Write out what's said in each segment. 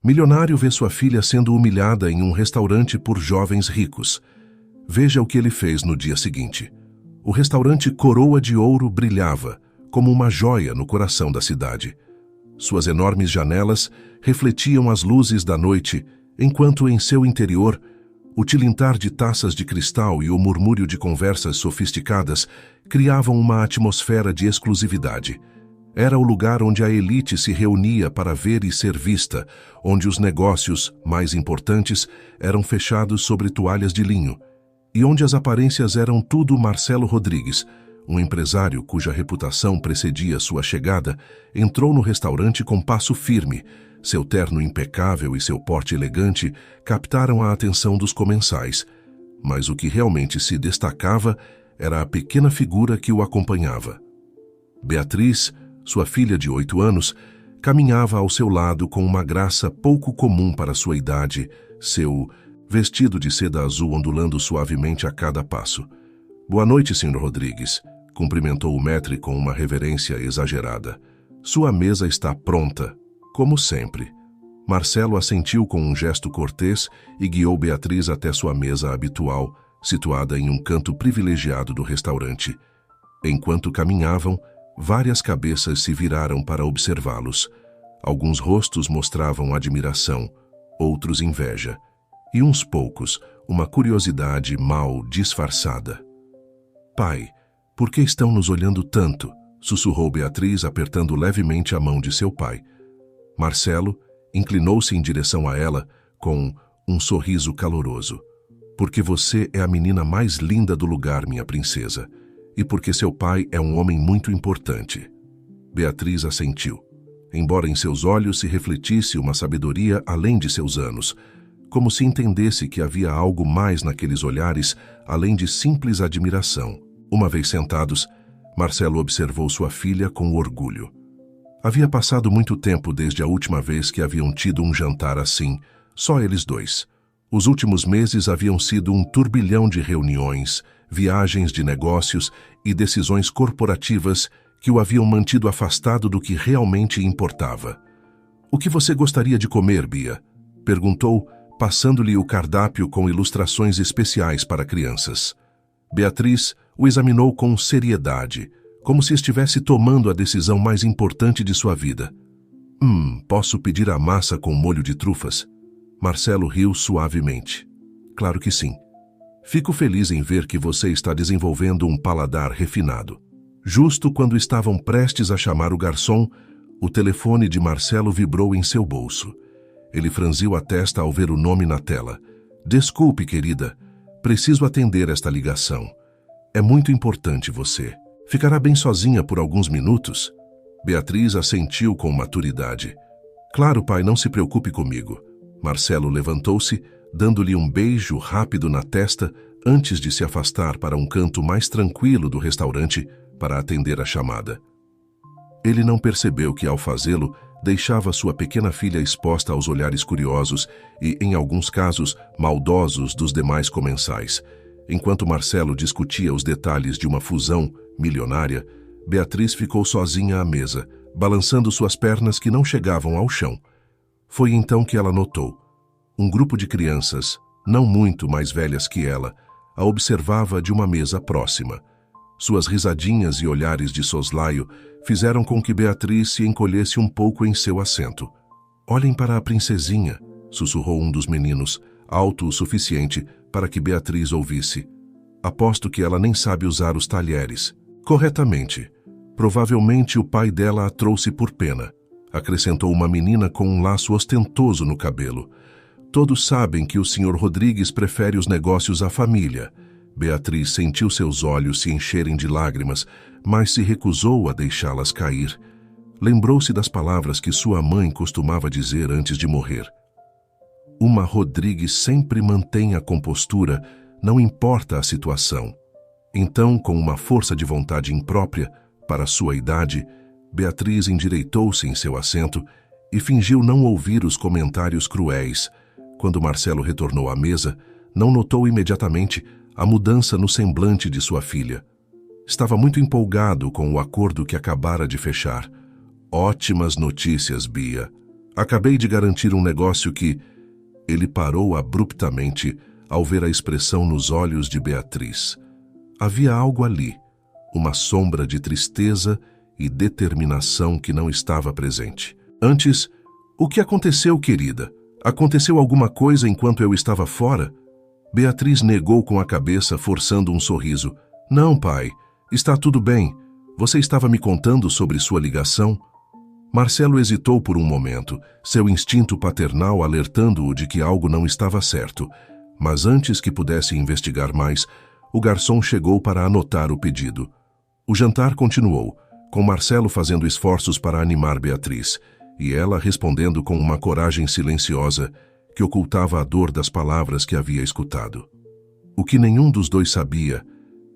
Milionário vê sua filha sendo humilhada em um restaurante por jovens ricos. Veja o que ele fez no dia seguinte. O restaurante Coroa de Ouro brilhava, como uma joia no coração da cidade. Suas enormes janelas refletiam as luzes da noite, enquanto em seu interior, o tilintar de taças de cristal e o murmúrio de conversas sofisticadas criavam uma atmosfera de exclusividade. Era o lugar onde a elite se reunia para ver e ser vista, onde os negócios mais importantes eram fechados sobre toalhas de linho, e onde as aparências eram tudo Marcelo Rodrigues, um empresário cuja reputação precedia sua chegada, entrou no restaurante com passo firme. Seu terno impecável e seu porte elegante captaram a atenção dos comensais, mas o que realmente se destacava era a pequena figura que o acompanhava. Beatriz, sua filha de 8 anos, caminhava ao seu lado com uma graça pouco comum para sua idade, seu vestido de seda azul ondulando suavemente a cada passo. "Boa noite, Sr. Rodrigues", cumprimentou o maître com uma reverência exagerada. "Sua mesa está pronta, como sempre." Marcelo assentiu com um gesto cortês e guiou Beatriz até sua mesa habitual, situada em um canto privilegiado do restaurante. Enquanto caminhavam, várias cabeças se viraram para observá-los. Alguns rostos mostravam admiração, outros inveja, e uns poucos, uma curiosidade mal disfarçada. "Pai, por que estão nos olhando tanto?", sussurrou Beatriz, apertando levemente a mão de seu pai. Marcelo inclinou-se em direção a ela com um sorriso caloroso. "Porque você é a menina mais linda do lugar, minha princesa, e porque seu pai é um homem muito importante." Beatriz assentiu, embora em seus olhos se refletisse uma sabedoria além de seus anos, como se entendesse que havia algo mais naqueles olhares além de simples admiração. Uma vez sentados, Marcelo observou sua filha com orgulho. Havia passado muito tempo desde a última vez que haviam tido um jantar assim, só eles dois. Os últimos meses haviam sido um turbilhão de reuniões, viagens de negócios e decisões corporativas que o haviam mantido afastado do que realmente importava. "O que você gostaria de comer, Bia?", perguntou, passando-lhe o cardápio com ilustrações especiais para crianças. Beatriz o examinou com seriedade, como se estivesse tomando a decisão mais importante de sua vida. Posso pedir a massa com molho de trufas?" Marcelo riu suavemente. "Claro que sim. Fico feliz em ver que você está desenvolvendo um paladar refinado." Justo quando estavam prestes a chamar o garçom, o telefone de Marcelo vibrou em seu bolso. Ele franziu a testa ao ver o nome na tela. "Desculpe, querida. Preciso atender esta ligação. É muito importante você. Ficará bem sozinha por alguns minutos?" Beatriz assentiu com maturidade. "Claro, pai, não se preocupe comigo." Marcelo levantou-se, dando-lhe um beijo rápido na testa antes de se afastar para um canto mais tranquilo do restaurante para atender a chamada. Ele não percebeu que, ao fazê-lo, deixava sua pequena filha exposta aos olhares curiosos e, em alguns casos, maldosos dos demais comensais. Enquanto Marcelo discutia os detalhes de uma fusão milionária, Beatriz ficou sozinha à mesa, balançando suas pernas que não chegavam ao chão. Foi então que ela notou. Um grupo de crianças, não muito mais velhas que ela, a observava de uma mesa próxima. Suas risadinhas e olhares de soslaio fizeram com que Beatriz se encolhesse um pouco em seu assento. "Olhem para a princesinha", sussurrou um dos meninos, alto o suficiente para que Beatriz ouvisse. "Aposto que ela nem sabe usar os talheres." "Corretamente. Provavelmente o pai dela a trouxe por pena", acrescentou uma menina com um laço ostentoso no cabelo. "Todos sabem que o Sr. Rodrigues prefere os negócios à família." Beatriz sentiu seus olhos se encherem de lágrimas, mas se recusou a deixá-las cair. Lembrou-se das palavras que sua mãe costumava dizer antes de morrer. "Uma Rodrigues sempre mantém a compostura, não importa a situação." Então, com uma força de vontade imprópria, para sua idade, Beatriz endireitou-se em seu assento e fingiu não ouvir os comentários cruéis. Quando Marcelo retornou à mesa, não notou imediatamente a mudança no semblante de sua filha. Estava muito empolgado com o acordo que acabara de fechar. "Ótimas notícias, Bia." Acabei de garantir um negócio que... Ele parou abruptamente ao ver a expressão nos olhos de Beatriz. Havia algo ali, uma sombra de tristeza e determinação que não estava presente. Antes, o que aconteceu, querida? Aconteceu alguma coisa enquanto eu estava fora? Beatriz negou com a cabeça, forçando um sorriso. Não, pai, está tudo bem. Você estava me contando sobre sua ligação? Marcelo hesitou por um momento, seu instinto paternal alertando-o de que algo não estava certo. Mas antes que pudesse investigar mais, o garçom chegou para anotar o pedido. O jantar continuou, com Marcelo fazendo esforços para animar Beatriz, e ela respondendo com uma coragem silenciosa que ocultava a dor das palavras que havia escutado. O que nenhum dos dois sabia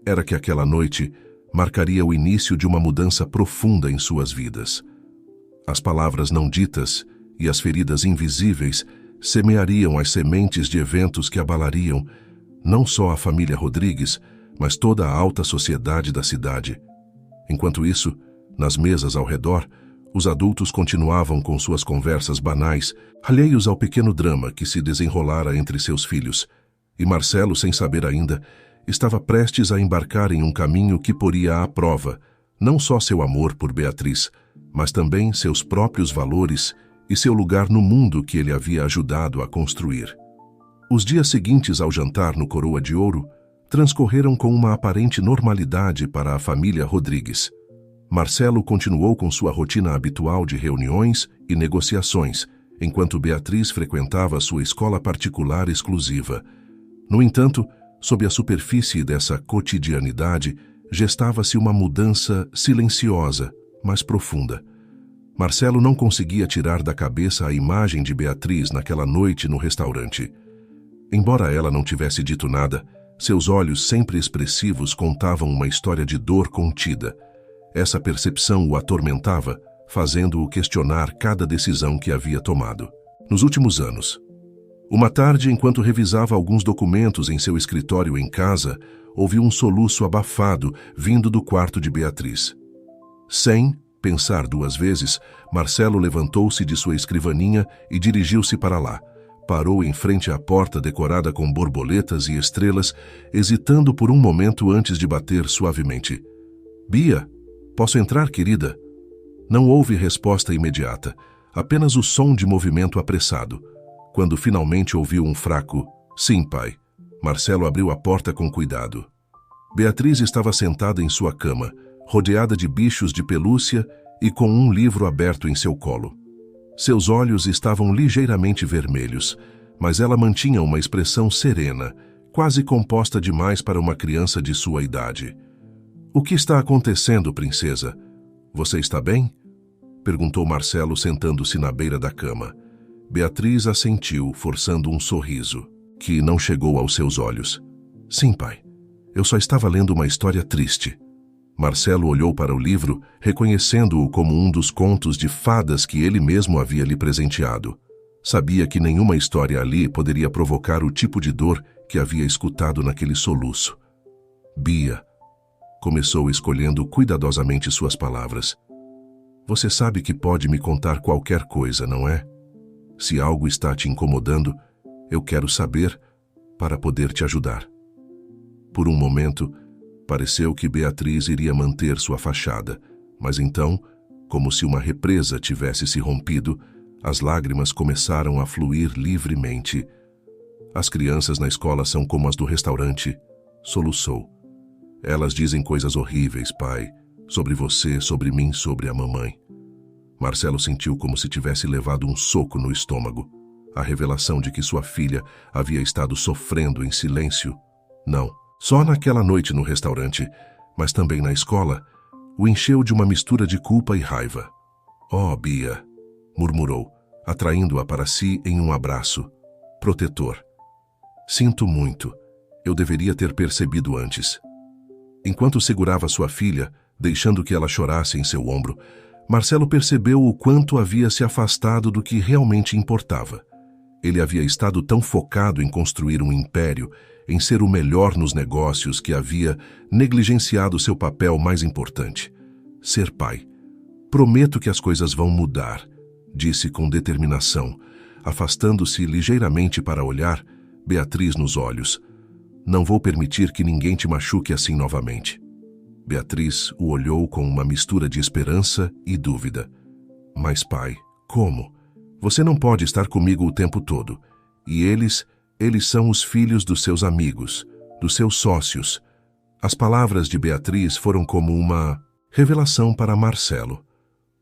era que aquela noite marcaria o início de uma mudança profunda em suas vidas. As palavras não ditas e as feridas invisíveis semeariam as sementes de eventos que abalariam não só a família Rodrigues, mas toda a alta sociedade da cidade. Enquanto isso, nas mesas ao redor, os adultos continuavam com suas conversas banais, alheios ao pequeno drama que se desenrolara entre seus filhos, e Marcelo, sem saber ainda, estava prestes a embarcar em um caminho que poria à prova não só seu amor por Beatriz, mas também seus próprios valores e seu lugar no mundo que ele havia ajudado a construir. Os dias seguintes ao jantar no Coroa de Ouro transcorreram com uma aparente normalidade para a família Rodrigues. Marcelo continuou com sua rotina habitual de reuniões e negociações, enquanto Beatriz frequentava sua escola particular exclusiva. No entanto, sob a superfície dessa cotidianidade, gestava-se uma mudança silenciosa, mas profunda. Marcelo não conseguia tirar da cabeça a imagem de Beatriz naquela noite no restaurante. Embora ela não tivesse dito nada, seus olhos sempre expressivos contavam uma história de dor contida. Essa percepção o atormentava, fazendo-o questionar cada decisão que havia tomado. Nos últimos anos, uma tarde, enquanto revisava alguns documentos em seu escritório em casa, ouviu um soluço abafado vindo do quarto de Beatriz. Sem pensar duas vezes, Marcelo levantou-se de sua escrivaninha e dirigiu-se para lá. Parou em frente à porta decorada com borboletas e estrelas, hesitando por um momento antes de bater suavemente. Bia, posso entrar, querida? Não houve resposta imediata, apenas o som de movimento apressado. Quando finalmente ouviu um fraco "Sim, pai", Marcelo abriu a porta com cuidado. Beatriz estava sentada em sua cama, rodeada de bichos de pelúcia e com um livro aberto em seu colo. Seus olhos estavam ligeiramente vermelhos, mas ela mantinha uma expressão serena, quase composta demais para uma criança de sua idade. "O que está acontecendo, princesa? Você está bem?" perguntou Marcelo, sentando-se na beira da cama. Beatriz assentiu, forçando um sorriso, que não chegou aos seus olhos. "Sim, pai. Eu só estava lendo uma história triste." Marcelo olhou para o livro, reconhecendo-o como um dos contos de fadas que ele mesmo havia lhe presenteado. Sabia que nenhuma história ali poderia provocar o tipo de dor que havia escutado naquele soluço. "Bia", começou escolhendo cuidadosamente suas palavras. "Você sabe que pode me contar qualquer coisa, não é? Se algo está te incomodando, eu quero saber para poder te ajudar." Por um momento, pareceu que Beatriz iria manter sua fachada, mas então, como se uma represa tivesse se rompido, as lágrimas começaram a fluir livremente. "As crianças na escola são como as do restaurante", soluçou. "Elas dizem coisas horríveis, pai, sobre você, sobre mim, sobre a mamãe." Marcelo sentiu como se tivesse levado um soco no estômago. A revelação de que sua filha havia estado sofrendo em silêncio, não só naquela noite no restaurante, mas também na escola, o encheu de uma mistura de culpa e raiva. "Oh, Bia", murmurou, atraindo-a para si em um abraço protetor. "Sinto muito. Eu deveria ter percebido antes." Enquanto segurava sua filha, deixando que ela chorasse em seu ombro, Marcelo percebeu o quanto havia se afastado do que realmente importava. Ele havia estado tão focado em construir um império, em ser o melhor nos negócios, que havia negligenciado seu papel mais importante: ser pai. "Prometo que as coisas vão mudar", disse com determinação, afastando-se ligeiramente para olhar Beatriz nos olhos. Não vou permitir que ninguém te machuque assim novamente. Beatriz o olhou com uma mistura de esperança e dúvida. Mas, pai, como? Você não pode estar comigo o tempo todo. E eles são os filhos dos seus amigos, dos seus sócios. As palavras de Beatriz foram como uma revelação para Marcelo.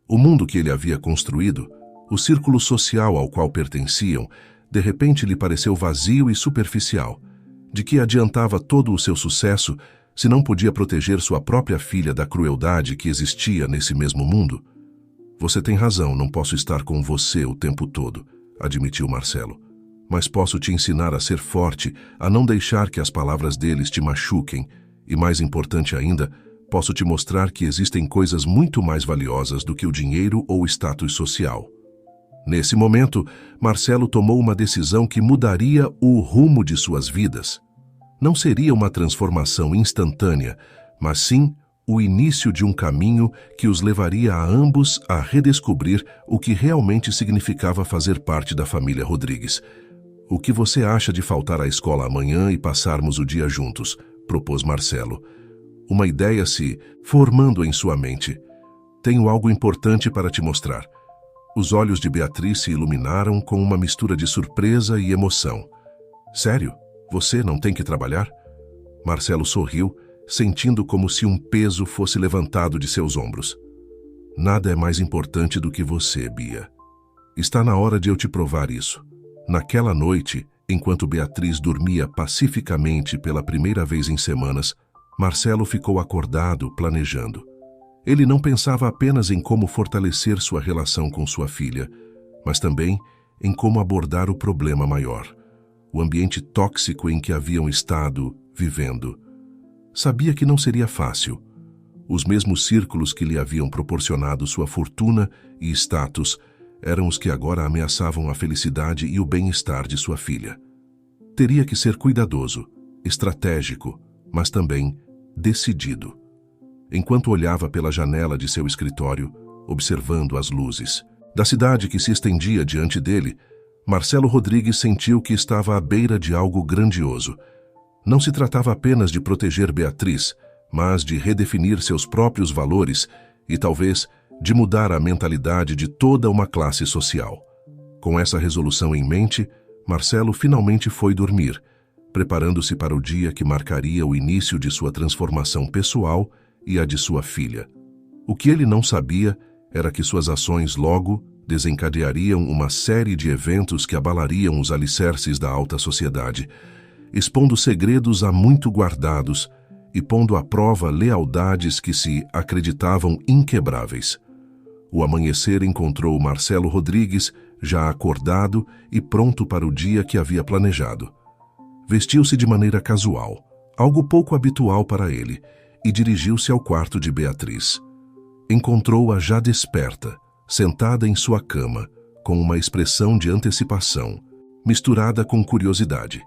O mundo que ele havia construído, o círculo social ao qual pertenciam, de repente lhe pareceu vazio e superficial. De que adiantava todo o seu sucesso se não podia proteger sua própria filha da crueldade que existia nesse mesmo mundo? Você tem razão, não posso estar com você o tempo todo, admitiu Marcelo. Mas posso te ensinar a ser forte, a não deixar que as palavras deles te machuquem, e mais importante ainda, posso te mostrar que existem coisas muito mais valiosas do que o dinheiro ou o status social. Nesse momento, Marcelo tomou uma decisão que mudaria o rumo de suas vidas. Não seria uma transformação instantânea, mas sim o início de um caminho que os levaria a ambos a redescobrir o que realmente significava fazer parte da família Rodrigues. O que você acha de faltar à escola amanhã e passarmos o dia juntos? Propôs Marcelo. Uma ideia se formando em sua mente. Tenho algo importante para te mostrar. Os olhos de Beatriz se iluminaram com uma mistura de surpresa e emoção. Sério? Você não tem que trabalhar? Marcelo sorriu, sentindo como se um peso fosse levantado de seus ombros. Nada é mais importante do que você, Bia. Está na hora de eu te provar isso. Naquela noite, enquanto Beatriz dormia pacificamente pela primeira vez em semanas, Marcelo ficou acordado, planejando. Ele não pensava apenas em como fortalecer sua relação com sua filha, mas também em como abordar o problema maior, o ambiente tóxico em que haviam estado vivendo. Sabia que não seria fácil. Os mesmos círculos que lhe haviam proporcionado sua fortuna e status eram os que agora ameaçavam a felicidade e o bem-estar de sua filha. Teria que ser cuidadoso, estratégico, mas também decidido. Enquanto olhava pela janela de seu escritório, observando as luzes da cidade que se estendia diante dele, Marcelo Rodrigues sentiu que estava à beira de algo grandioso. Não se tratava apenas de proteger Beatriz, mas de redefinir seus próprios valores e, talvez, de mudar a mentalidade de toda uma classe social. Com essa resolução em mente, Marcelo finalmente foi dormir, preparando-se para o dia que marcaria o início de sua transformação pessoal e a de sua filha. O que ele não sabia era que suas ações logo desencadeariam uma série de eventos que abalariam os alicerces da alta sociedade, expondo segredos há muito guardados e pondo à prova lealdades que se acreditavam inquebráveis. O amanhecer encontrou Marcelo Rodrigues já acordado e pronto para o dia que havia planejado. Vestiu-se de maneira casual, algo pouco habitual para ele, e dirigiu-se ao quarto de Beatriz. Encontrou-a já desperta, sentada em sua cama, com uma expressão de antecipação, misturada com curiosidade.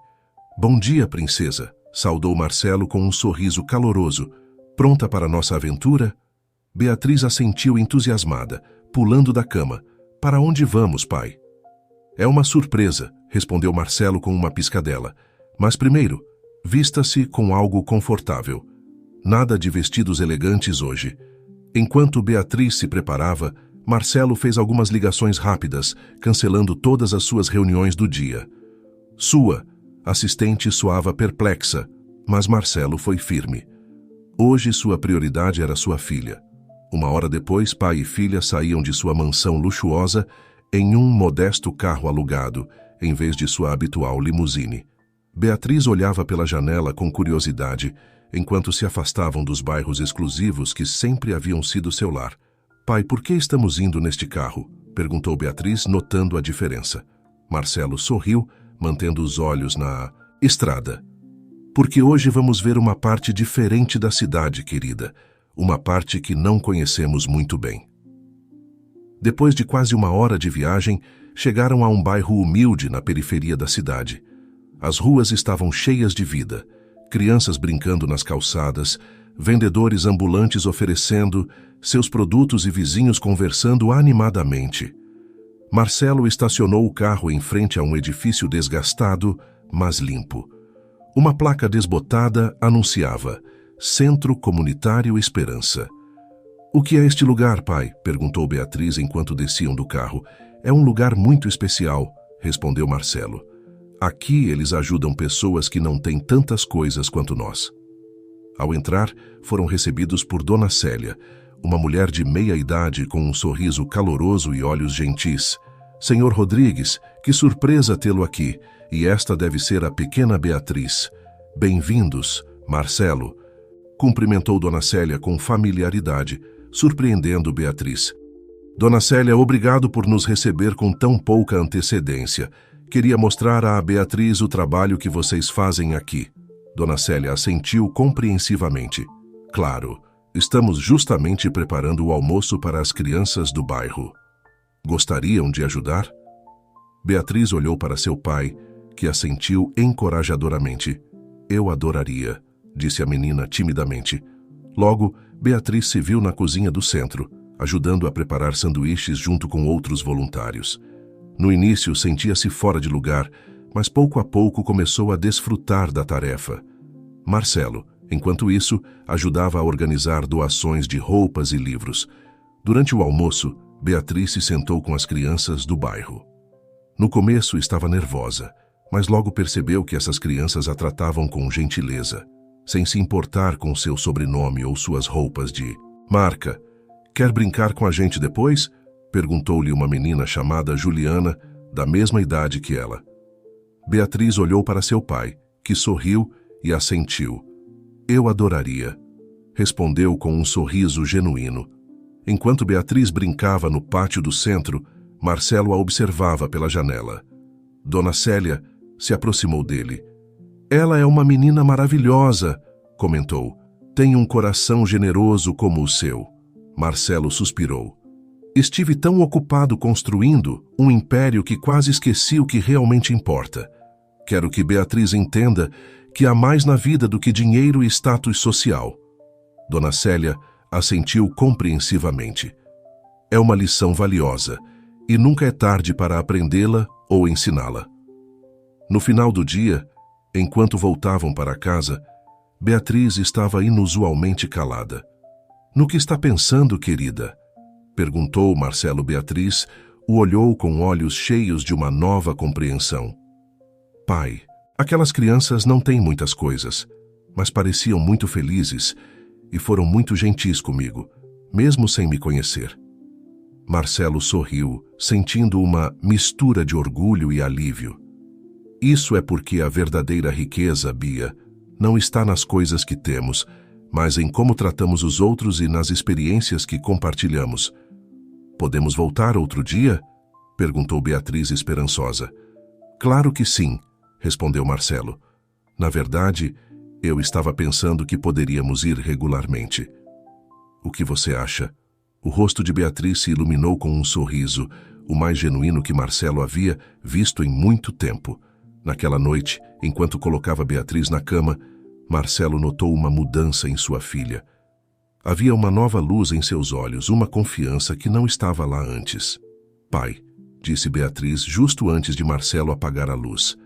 "Bom dia, princesa", saudou Marcelo com um sorriso caloroso. "Pronta para nossa aventura?" Beatriz assentiu entusiasmada, pulando da cama. "Para onde vamos, pai?" "É uma surpresa", respondeu Marcelo com uma piscadela. "Mas primeiro, vista-se com algo confortável. Nada de vestidos elegantes hoje." Enquanto Beatriz se preparava, Marcelo fez algumas ligações rápidas, cancelando todas as suas reuniões do dia. Sua assistente soava perplexa, mas Marcelo foi firme. Hoje sua prioridade era sua filha. Uma hora depois, pai e filha saíam de sua mansão luxuosa em um modesto carro alugado, em vez de sua habitual limusine. Beatriz olhava pela janela com curiosidade, enquanto se afastavam dos bairros exclusivos que sempre haviam sido seu lar. "Pai, por que estamos indo neste carro?" perguntou Beatriz, notando a diferença. Marcelo sorriu, mantendo os olhos na estrada. "Porque hoje vamos ver uma parte diferente da cidade, querida. Uma parte que não conhecemos muito bem." Depois de quase uma hora de viagem, chegaram a um bairro humilde na periferia da cidade. As ruas estavam cheias de vida, crianças brincando nas calçadas, vendedores ambulantes oferecendo seus produtos e vizinhos conversando animadamente. Marcelo estacionou o carro em frente a um edifício desgastado, mas limpo. Uma placa desbotada anunciava Centro Comunitário Esperança. "O que é este lugar, pai?" perguntou Beatriz enquanto desciam do carro. "É um lugar muito especial", respondeu Marcelo. "Aqui eles ajudam pessoas que não têm tantas coisas quanto nós." Ao entrar, foram recebidos por Dona Célia, uma mulher de meia idade com um sorriso caloroso e olhos gentis. "Senhor Rodrigues, que surpresa tê-lo aqui, e esta deve ser a pequena Beatriz. Bem-vindos, Marcelo." Cumprimentou Dona Célia com familiaridade, surpreendendo Beatriz. "Dona Célia, obrigado por nos receber com tão pouca antecedência. Queria mostrar a Beatriz o trabalho que vocês fazem aqui." Dona Célia assentiu compreensivamente. "Claro, estamos justamente preparando o almoço para as crianças do bairro. Gostariam de ajudar?" Beatriz olhou para seu pai, que assentiu encorajadoramente. "Eu adoraria", disse a menina timidamente. Logo, Beatriz se viu na cozinha do centro, ajudando a preparar sanduíches junto com outros voluntários. No início, sentia-se fora de lugar, mas pouco a pouco começou a desfrutar da tarefa. Marcelo, enquanto isso, ajudava a organizar doações de roupas e livros. Durante o almoço, Beatriz se sentou com as crianças do bairro. No começo estava nervosa, mas logo percebeu que essas crianças a tratavam com gentileza, sem se importar com seu sobrenome ou suas roupas de marca. "Quer brincar com a gente depois?" perguntou-lhe uma menina chamada Juliana, da mesma idade que ela. Beatriz olhou para seu pai, que sorriu e assentiu. "Eu adoraria", respondeu com um sorriso genuíno. Enquanto Beatriz brincava no pátio do centro, Marcelo a observava pela janela. Dona Célia se aproximou dele. "Ela é uma menina maravilhosa", comentou. "Tem um coração generoso como o seu." Marcelo suspirou. "Estive tão ocupado construindo um império que quase esqueci o que realmente importa. Quero que Beatriz entenda que há mais na vida do que dinheiro e status social." Dona Célia assentiu compreensivamente. "É uma lição valiosa, e nunca é tarde para aprendê-la ou ensiná-la." No final do dia, enquanto voltavam para casa, Beatriz estava inusualmente calada. "No que está pensando, querida?" perguntou Marcelo. Beatriz o olhou com olhos cheios de uma nova compreensão. "Pai, aquelas crianças não têm muitas coisas, mas pareciam muito felizes e foram muito gentis comigo, mesmo sem me conhecer." Marcelo sorriu, sentindo uma mistura de orgulho e alívio. "Isso é porque a verdadeira riqueza, Bia, não está nas coisas que temos, mas em como tratamos os outros e nas experiências que compartilhamos." "Podemos voltar outro dia?" perguntou Beatriz esperançosa. "Claro que sim", respondeu Marcelo. "Na verdade, eu estava pensando que poderíamos ir regularmente." "O que você acha?" O rosto de Beatriz se iluminou com um sorriso, o mais genuíno que Marcelo havia visto em muito tempo. Naquela noite, enquanto colocava Beatriz na cama, Marcelo notou uma mudança em sua filha. Havia uma nova luz em seus olhos, uma confiança que não estava lá antes. "Pai", disse Beatriz justo antes de Marcelo apagar a luz.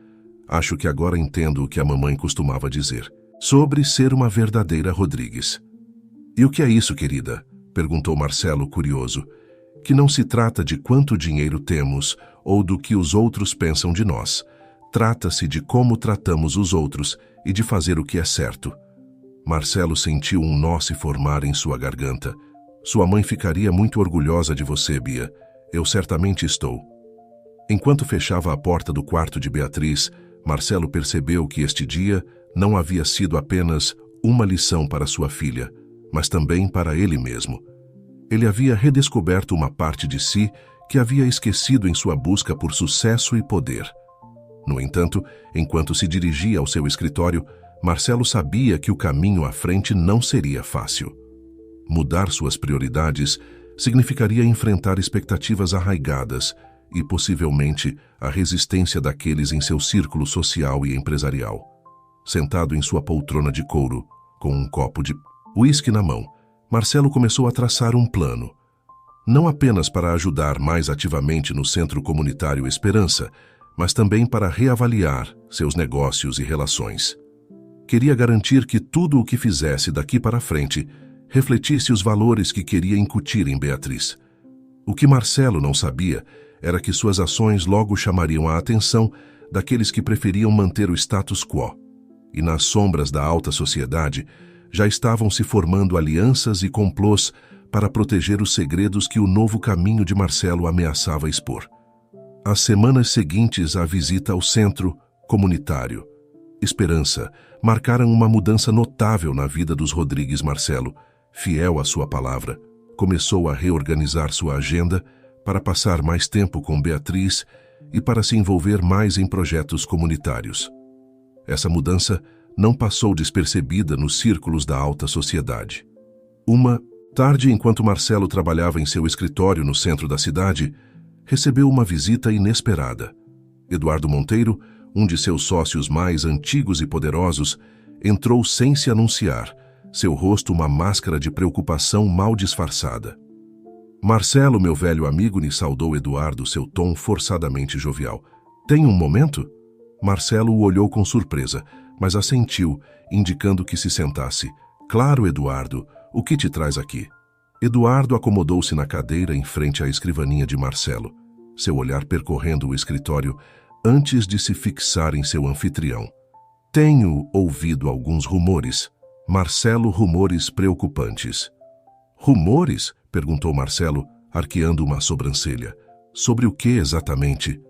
"Acho que agora entendo o que a mamãe costumava dizer, sobre ser uma verdadeira Rodrigues." "E o que é isso, querida?" perguntou Marcelo, curioso. "Que não se trata de quanto dinheiro temos ou do que os outros pensam de nós. Trata-se de como tratamos os outros e de fazer o que é certo." Marcelo sentiu um nó se formar em sua garganta. "Sua mãe ficaria muito orgulhosa de você, Bia. Eu certamente estou." Enquanto fechava a porta do quarto de Beatriz, Marcelo percebeu que este dia não havia sido apenas uma lição para sua filha, mas também para ele mesmo. Ele havia redescoberto uma parte de si que havia esquecido em sua busca por sucesso e poder. No entanto, enquanto se dirigia ao seu escritório, Marcelo sabia que o caminho à frente não seria fácil. Mudar suas prioridades significaria enfrentar expectativas arraigadas e, possivelmente, a resistência daqueles em seu círculo social e empresarial. Sentado em sua poltrona de couro, com um copo de uísque na mão, Marcelo começou a traçar um plano. não apenas para ajudar mais ativamente no Centro Comunitário Esperança, mas também para reavaliar seus negócios e relações. Queria garantir que tudo o que fizesse daqui para frente refletisse os valores que queria incutir em Beatriz. O que Marcelo não sabia era que suas ações logo chamariam a atenção daqueles que preferiam manter o status quo. E nas sombras da alta sociedade já estavam se formando alianças e complôs para proteger os segredos que o novo caminho de Marcelo ameaçava expor. As semanas seguintes à visita ao Centro Comunitário Esperança marcaram uma mudança notável na vida dos Rodrigues. Marcelo, fiel à sua palavra, começou a reorganizar sua agenda para passar mais tempo com Beatriz e para se envolver mais em projetos comunitários. Essa mudança não passou despercebida nos círculos da alta sociedade. Uma tarde, enquanto Marcelo trabalhava em seu escritório no centro da cidade, recebeu uma visita inesperada. Eduardo Monteiro, um de seus sócios mais antigos e poderosos, entrou sem se anunciar, seu rosto uma máscara de preocupação mal disfarçada. Marcelo, meu velho amigo, lhe saudou Eduardo, seu tom forçadamente jovial. Tem um momento? Marcelo o olhou com surpresa, mas assentiu, indicando que se sentasse. Claro, Eduardo, o que te traz aqui? Eduardo acomodou-se na cadeira em frente à escrivaninha de Marcelo, seu olhar percorrendo o escritório antes de se fixar em seu anfitrião. Tenho ouvido alguns rumores. Marcelo, rumores preocupantes. Rumores? Perguntou Marcelo, arqueando uma sobrancelha. Sobre o que exatamente?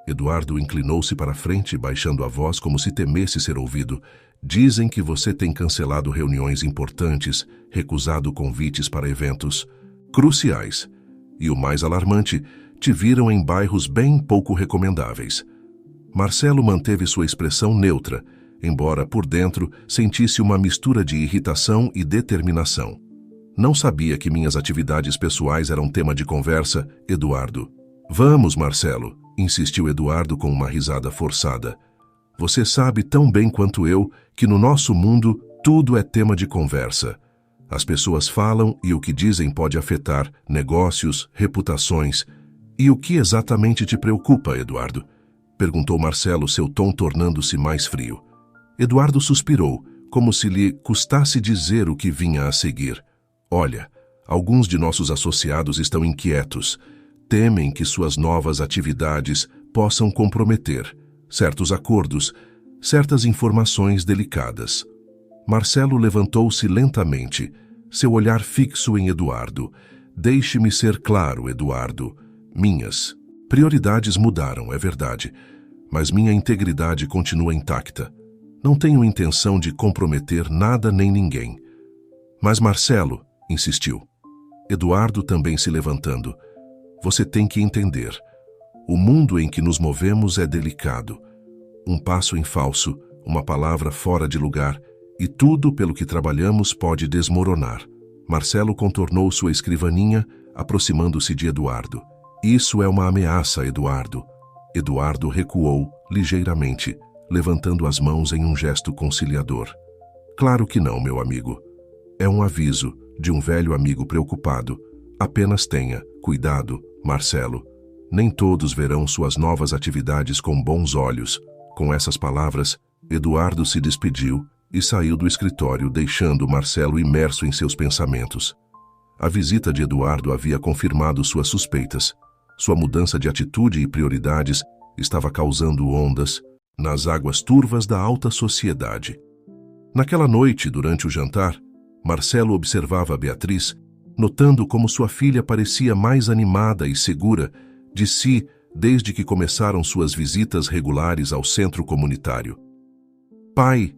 Eduardo inclinou-se para frente, baixando a voz como se temesse ser ouvido. Dizem que você tem cancelado reuniões importantes, recusado convites para eventos cruciais. E o mais alarmante, te viram em bairros bem pouco recomendáveis. Marcelo manteve sua expressão neutra, embora por dentro sentisse uma mistura de irritação e determinação. Não sabia que minhas atividades pessoais eram tema de conversa, Eduardo. Vamos, Marcelo, insistiu Eduardo com uma risada forçada. Você sabe tão bem quanto eu que no nosso mundo tudo é tema de conversa. As pessoas falam e o que dizem pode afetar negócios, reputações. E o que exatamente te preocupa, Eduardo? Perguntou Marcelo, seu tom tornando-se mais frio. Eduardo suspirou, como se lhe custasse dizer o que vinha a seguir. Olha, alguns de nossos associados estão inquietos. Temem que suas novas atividades possam comprometer certos acordos, certas informações delicadas. Marcelo levantou-se lentamente, seu olhar fixo em Eduardo. Deixe-me ser claro, Eduardo. Minhas prioridades mudaram, é verdade, mas minha integridade continua intacta. Não tenho intenção de comprometer nada nem ninguém. Mas Marcelo, insistiu. Eduardo também se levantando. Você tem que entender. O mundo em que nos movemos é delicado. Um passo em falso, uma palavra fora de lugar, e tudo pelo que trabalhamos pode desmoronar. Marcelo contornou sua escrivaninha, aproximando-se de Eduardo. Isso é uma ameaça, Eduardo. Eduardo recuou, ligeiramente, levantando as mãos em um gesto conciliador. Claro que não, meu amigo. É um aviso de um velho amigo preocupado. Apenas tenha cuidado, Marcelo. Nem todos verão suas novas atividades com bons olhos. Com essas palavras, Eduardo se despediu e saiu do escritório, deixando Marcelo imerso em seus pensamentos. A visita de Eduardo havia confirmado suas suspeitas. Sua mudança de atitude e prioridades estava causando ondas nas águas turvas da alta sociedade. Naquela noite, durante o jantar, Marcelo observava Beatriz, notando como sua filha parecia mais animada e segura de si desde que começaram suas visitas regulares ao centro comunitário. Pai,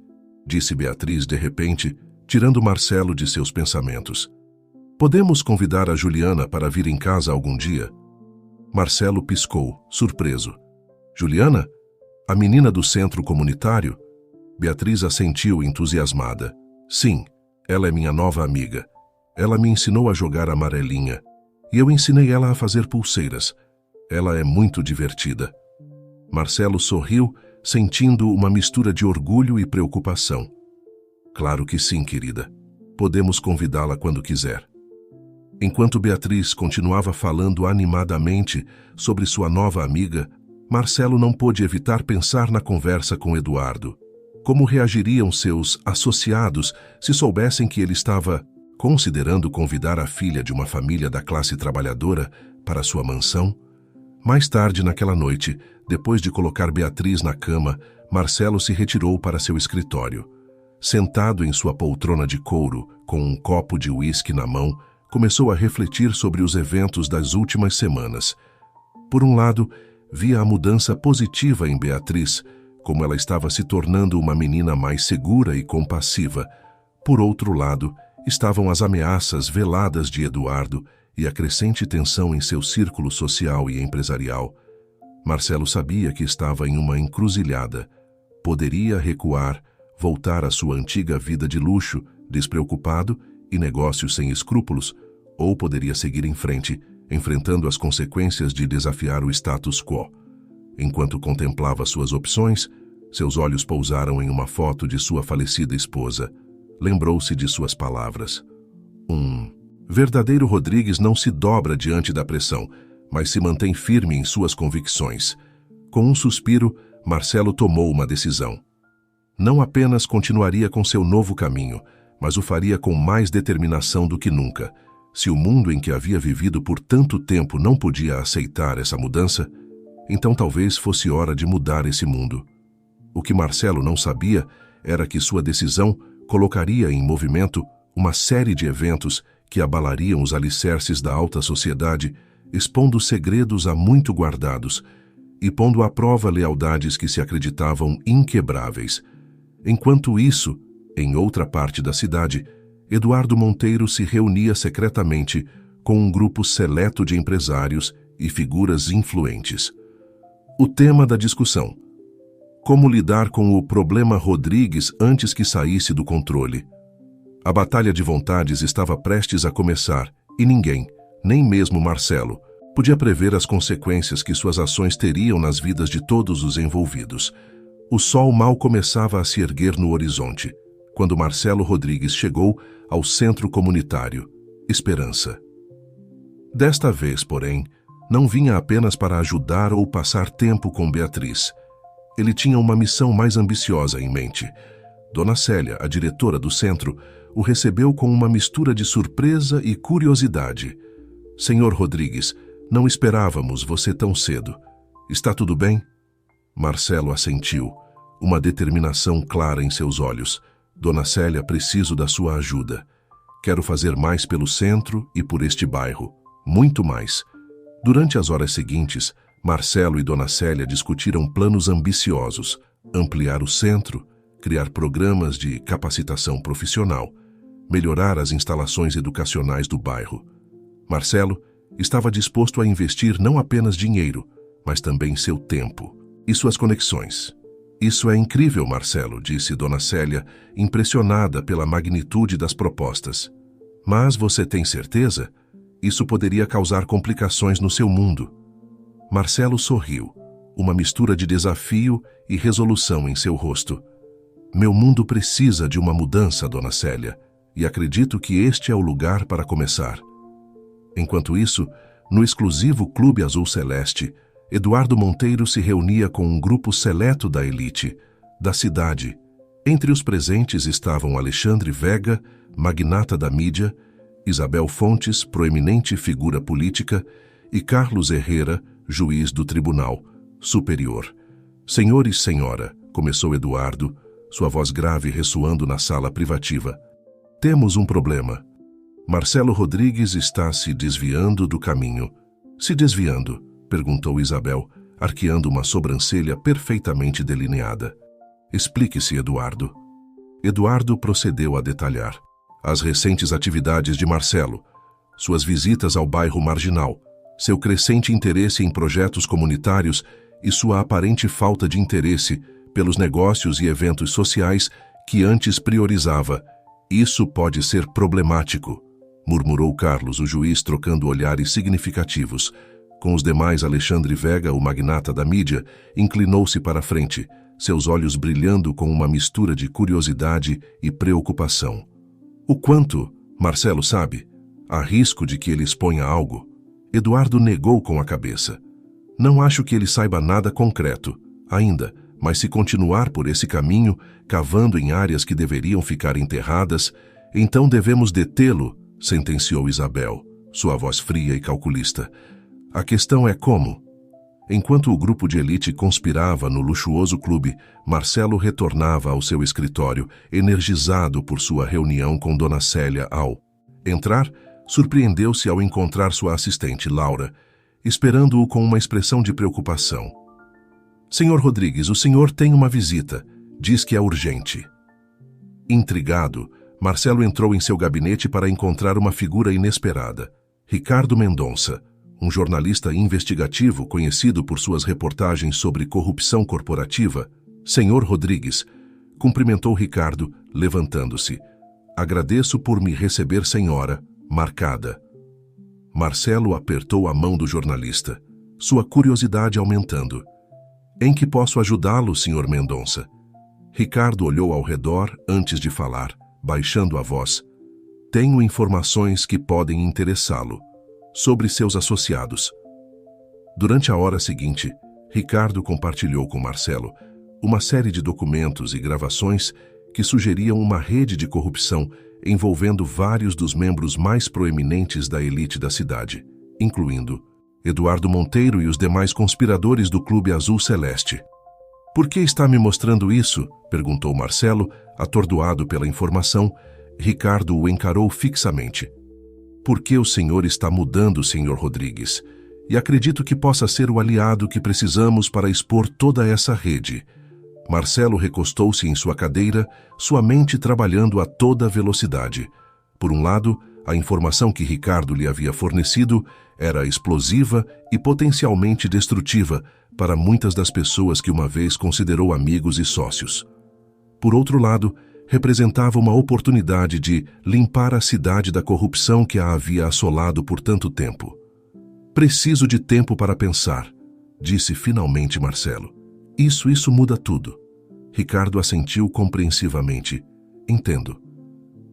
disse Beatriz de repente, tirando Marcelo de seus pensamentos. Podemos convidar a Juliana para vir em casa algum dia? Marcelo piscou, surpreso. Juliana? A menina do centro comunitário? Beatriz assentiu entusiasmada. Sim, ela é minha nova amiga. Ela me ensinou a jogar amarelinha. E eu ensinei ela a fazer pulseiras. Ela é muito divertida. Marcelo sorriu, sentindo uma mistura de orgulho e preocupação. Claro que sim, querida. Podemos convidá-la quando quiser. Enquanto Beatriz continuava falando animadamente sobre sua nova amiga, Marcelo não pôde evitar pensar na conversa com Eduardo. Como reagiriam seus associados se soubessem que ele estava considerando convidar a filha de uma família da classe trabalhadora para sua mansão? Mais tarde naquela noite, depois de colocar Beatriz na cama, Marcelo se retirou para seu escritório. Sentado em sua poltrona de couro, com um copo de uísque na mão, começou a refletir sobre os eventos das últimas semanas. Por um lado, via a mudança positiva em Beatriz, como ela estava se tornando uma menina mais segura e compassiva. Por outro lado, estavam as ameaças veladas de Eduardo e a crescente tensão em seu círculo social e empresarial. Marcelo sabia que estava em uma encruzilhada. Poderia recuar, voltar à sua antiga vida de luxo, despreocupado e negócios sem escrúpulos, ou poderia seguir em frente, enfrentando as consequências de desafiar o status quo. Enquanto contemplava suas opções, seus olhos pousaram em uma foto de sua falecida esposa. Lembrou-se de suas palavras. Verdadeiro Rodrigues não se dobra diante da pressão, mas se mantém firme em suas convicções. Com um suspiro, Marcelo tomou uma decisão. Não apenas continuaria com seu novo caminho, mas o faria com mais determinação do que nunca. Se o mundo em que havia vivido por tanto tempo não podia aceitar essa mudança, então talvez fosse hora de mudar esse mundo. O que Marcelo não sabia era que sua decisão colocaria em movimento uma série de eventos que abalariam os alicerces da alta sociedade, expondo segredos há muito guardados e pondo à prova lealdades que se acreditavam inquebráveis. Enquanto isso, em outra parte da cidade, Eduardo Monteiro se reunia secretamente com um grupo seleto de empresários e figuras influentes. O tema da discussão: como lidar com o problema Rodrigues antes que saísse do controle. A batalha de vontades estava prestes a começar e ninguém, nem mesmo Marcelo, podia prever as consequências que suas ações teriam nas vidas de todos os envolvidos. O sol mal começava a se erguer no horizonte, quando Marcelo Rodrigues chegou ao centro comunitário Esperança. Desta vez, porém, não vinha apenas para ajudar ou passar tempo com Beatriz. Ele tinha uma missão mais ambiciosa em mente. Dona Célia, a diretora do centro, o recebeu com uma mistura de surpresa e curiosidade. Senhor Rodrigues, não esperávamos você tão cedo. Está tudo bem? Marcelo assentiu, uma determinação clara em seus olhos. Dona Célia, preciso da sua ajuda. Quero fazer mais pelo centro e por este bairro. Muito mais. Durante as horas seguintes, Marcelo e Dona Célia discutiram planos ambiciosos: ampliar o centro, criar programas de capacitação profissional, melhorar as instalações educacionais do bairro. Marcelo estava disposto a investir não apenas dinheiro, mas também seu tempo e suas conexões. Isso é incrível, Marcelo, disse Dona Célia, impressionada pela magnitude das propostas. Mas você tem certeza? Isso poderia causar complicações no seu mundo. Marcelo sorriu, uma mistura de desafio e resolução em seu rosto. Meu mundo precisa de uma mudança, Dona Célia, e acredito que este é o lugar para começar. Enquanto isso, no exclusivo Clube Azul Celeste, Eduardo Monteiro se reunia com um grupo seleto da elite, da cidade. Entre os presentes estavam Alexandre Vega, magnata da mídia, Isabel Fontes, proeminente figura política, e Carlos Herrera, juiz do Tribunal Superior. Senhor e senhora, começou Eduardo, sua voz grave ressoando na sala privativa. Temos um problema. Marcelo Rodrigues está se desviando do caminho. Se desviando? Perguntou Isabel, arqueando uma sobrancelha perfeitamente delineada. Explique-se, Eduardo. Eduardo procedeu a detalhar as recentes atividades de Marcelo, suas visitas ao bairro marginal, seu crescente interesse em projetos comunitários e sua aparente falta de interesse pelos negócios e eventos sociais que antes priorizava. Isso pode ser problemático, murmurou Carlos, o juiz, trocando olhares significativos. Com os demais, Alexandre Vega, o magnata da mídia, inclinou-se para a frente, seus olhos brilhando com uma mistura de curiosidade e preocupação. O quanto, Marcelo sabe? Há risco de que ele exponha algo? Eduardo negou com a cabeça. Não acho que ele saiba nada concreto, ainda, mas se continuar por esse caminho, cavando em áreas que deveriam ficar enterradas, então devemos detê-lo, sentenciou Isabel, sua voz fria e calculista. A questão é como? Enquanto o grupo de elite conspirava no luxuoso clube, Marcelo retornava ao seu escritório, energizado por sua reunião com Dona Célia. Ao entrar, surpreendeu-se ao encontrar sua assistente, Laura, esperando-o com uma expressão de preocupação. Senhor Rodrigues, o senhor tem uma visita. Diz que é urgente. Intrigado, Marcelo entrou em seu gabinete para encontrar uma figura inesperada. Ricardo Mendonça, um jornalista investigativo conhecido por suas reportagens sobre corrupção corporativa. Senhor Rodrigues, cumprimentou Ricardo, levantando-se. Agradeço por me receber, senhora. Marcada. Marcelo apertou a mão do jornalista, sua curiosidade aumentando. Em que posso ajudá-lo, senhor Mendonça? Ricardo olhou ao redor antes de falar, baixando a voz. Tenho informações que podem interessá-lo, sobre seus associados. Durante a hora seguinte, Ricardo compartilhou com Marcelo uma série de documentos e gravações que sugeriam uma rede de corrupção envolvendo vários dos membros mais proeminentes da elite da cidade, incluindo Eduardo Monteiro e os demais conspiradores do Clube Azul Celeste. Por que está me mostrando isso? Perguntou Marcelo, atordoado pela informação. Ricardo o encarou fixamente. Por que o senhor está mudando, senhor Rodrigues? E acredito que possa ser o aliado que precisamos para expor toda essa rede. Marcelo recostou-se em sua cadeira, sua mente trabalhando a toda velocidade. Por um lado, a informação que Ricardo lhe havia fornecido era explosiva e potencialmente destrutiva para muitas das pessoas que uma vez considerou amigos e sócios. Por outro lado, representava uma oportunidade de limpar a cidade da corrupção que a havia assolado por tanto tempo. Preciso de tempo para pensar, disse finalmente Marcelo. Isso muda tudo. Ricardo assentiu compreensivamente. Entendo.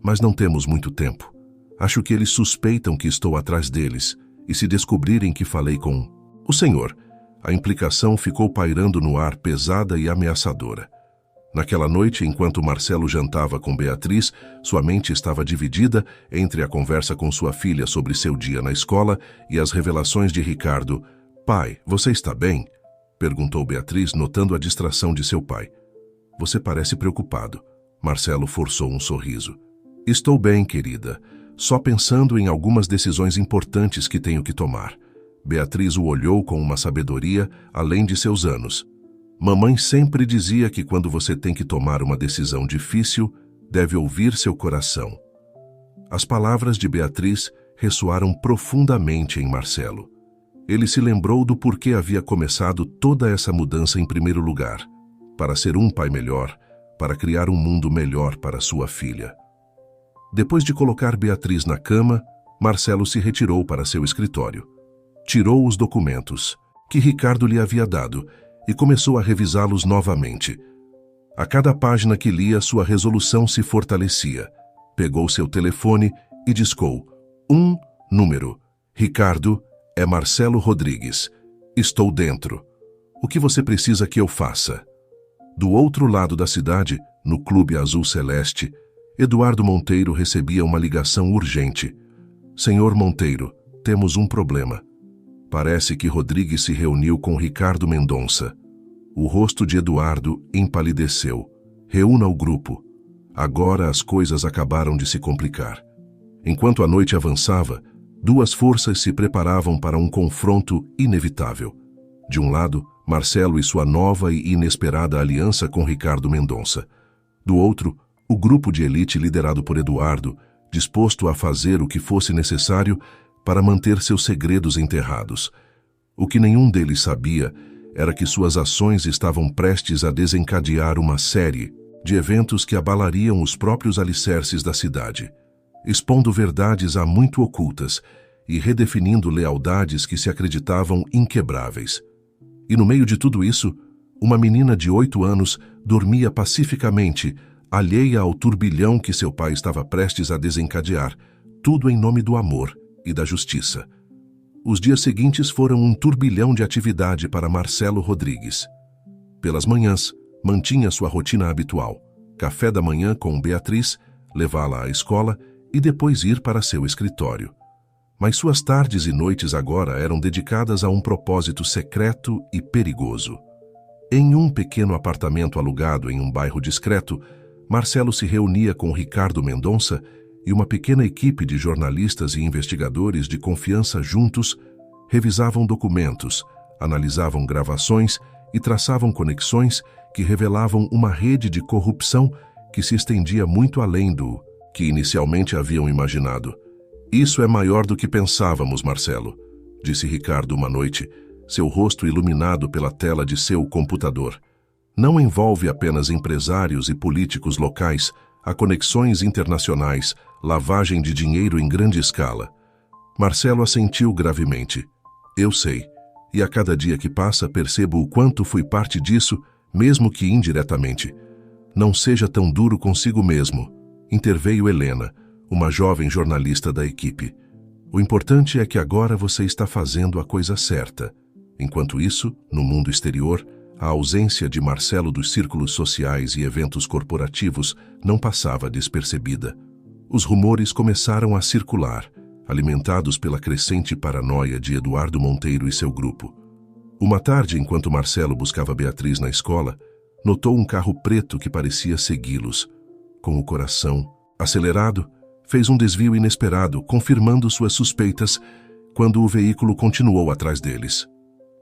Mas não temos muito tempo. Acho que eles suspeitam que estou atrás deles, e se descobrirem que falei com o senhor, a implicação ficou pairando no ar pesada e ameaçadora. Naquela noite, enquanto Marcelo jantava com Beatriz, sua mente estava dividida entre a conversa com sua filha sobre seu dia na escola e as revelações de Ricardo. Pai, você está bem? Perguntou Beatriz, notando a distração de seu pai. Você parece preocupado. Marcelo forçou um sorriso. Estou bem, querida. Só pensando em algumas decisões importantes que tenho que tomar. Beatriz o olhou com uma sabedoria além de seus anos. Mamãe sempre dizia que quando você tem que tomar uma decisão difícil, deve ouvir seu coração. As palavras de Beatriz ressoaram profundamente em Marcelo. Ele se lembrou do porquê havia começado toda essa mudança em primeiro lugar, para ser um pai melhor, para criar um mundo melhor para sua filha. Depois de colocar Beatriz na cama, Marcelo se retirou para seu escritório. Tirou os documentos que Ricardo lhe havia dado e começou a revisá-los novamente. A cada página que lia, sua resolução se fortalecia. Pegou seu telefone e discou. Número. Ricardo, é Marcelo Rodrigues. Estou dentro. O que você precisa que eu faça? Do outro lado da cidade, no Clube Azul Celeste, Eduardo Monteiro recebia uma ligação urgente. Senhor Monteiro, temos um problema. Parece que Rodrigues se reuniu com Ricardo Mendonça. O rosto de Eduardo empalideceu. Reúna o grupo. Agora as coisas acabaram de se complicar. Enquanto a noite avançava, duas forças se preparavam para um confronto inevitável. De um lado, Marcelo e sua nova e inesperada aliança com Ricardo Mendonça. Do outro, o grupo de elite liderado por Eduardo, disposto a fazer o que fosse necessário para manter seus segredos enterrados. O que nenhum deles sabia era que suas ações estavam prestes a desencadear uma série de eventos que abalariam os próprios alicerces da cidade, expondo verdades há muito ocultas e redefinindo lealdades que se acreditavam inquebráveis. E no meio de tudo isso, uma menina de 8 anos dormia pacificamente, alheia ao turbilhão que seu pai estava prestes a desencadear, tudo em nome do amor e da justiça. Os dias seguintes foram um turbilhão de atividade para Marcelo Rodrigues. Pelas manhãs, mantinha sua rotina habitual: café da manhã com Beatriz, levá-la à escola e depois ir para seu escritório. Mas suas tardes e noites agora eram dedicadas a um propósito secreto e perigoso. Em um pequeno apartamento alugado em um bairro discreto, Marcelo se reunia com Ricardo Mendonça e uma pequena equipe de jornalistas e investigadores de confiança. Juntos, revisavam documentos, analisavam gravações e traçavam conexões que revelavam uma rede de corrupção que se estendia muito além do que inicialmente haviam imaginado. "Isso é maior do que pensávamos, Marcelo", disse Ricardo uma noite, seu rosto iluminado pela tela de seu computador. "Não envolve apenas empresários e políticos locais, há conexões internacionais, lavagem de dinheiro em grande escala." Marcelo assentiu gravemente. "Eu sei, e a cada dia que passa percebo o quanto fui parte disso, mesmo que indiretamente." "Não seja tão duro consigo mesmo", interveio Helena, uma jovem jornalista da equipe. "O importante é que agora você está fazendo a coisa certa." Enquanto isso, no mundo exterior, a ausência de Marcelo dos círculos sociais e eventos corporativos não passava despercebida. Os rumores começaram a circular, alimentados pela crescente paranoia de Eduardo Monteiro e seu grupo. Uma tarde, enquanto Marcelo buscava Beatriz na escola, notou um carro preto que parecia segui-los. Com o coração acelerado, fez um desvio inesperado, confirmando suas suspeitas, quando o veículo continuou atrás deles.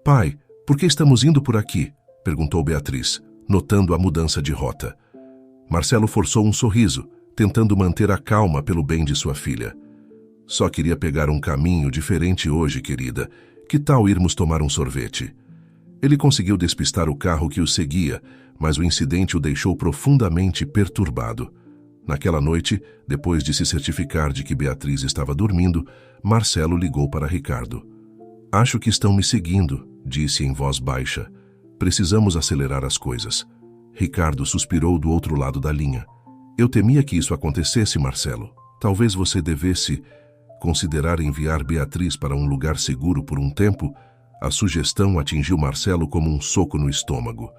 "Pai, por que estamos indo por aqui?", perguntou Beatriz, notando a mudança de rota. Marcelo forçou um sorriso, tentando manter a calma pelo bem de sua filha. "Só queria pegar um caminho diferente hoje, querida. Que tal irmos tomar um sorvete?" Ele conseguiu despistar o carro que o seguia, mas o incidente o deixou profundamente perturbado. Naquela noite, depois de se certificar de que Beatriz estava dormindo, Marcelo ligou para Ricardo. "Acho que estão me seguindo", disse em voz baixa. "Precisamos acelerar as coisas." Ricardo suspirou do outro lado da linha. "Eu temia que isso acontecesse, Marcelo. Talvez você devesse considerar enviar Beatriz para um lugar seguro por um tempo." A sugestão atingiu Marcelo como um soco no estômago.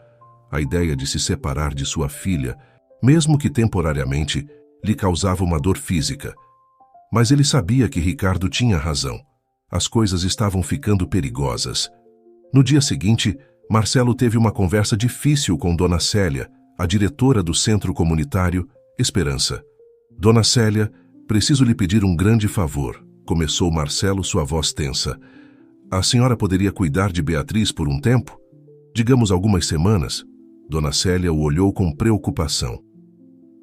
A ideia de se separar de sua filha, mesmo que temporariamente, lhe causava uma dor física. Mas ele sabia que Ricardo tinha razão. As coisas estavam ficando perigosas. No dia seguinte, Marcelo teve uma conversa difícil com Dona Célia, a diretora do Centro Comunitário Esperança. "Dona Célia, preciso lhe pedir um grande favor", começou Marcelo, sua voz tensa. "A senhora poderia cuidar de Beatriz por um tempo? Digamos algumas semanas?" Dona Célia o olhou com preocupação.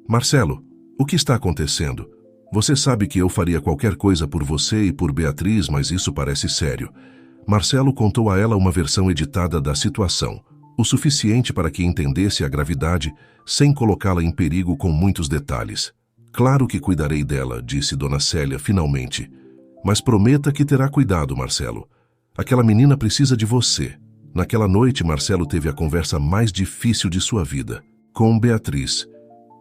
"Marcelo, o que está acontecendo? Você sabe que eu faria qualquer coisa por você e por Beatriz, mas isso parece sério." Marcelo contou a ela uma versão editada da situação, o suficiente para que entendesse a gravidade, sem colocá-la em perigo com muitos detalhes. "Claro que cuidarei dela", disse Dona Célia finalmente. "Mas prometa que terá cuidado, Marcelo. Aquela menina precisa de você." Naquela noite, Marcelo teve a conversa mais difícil de sua vida, com Beatriz.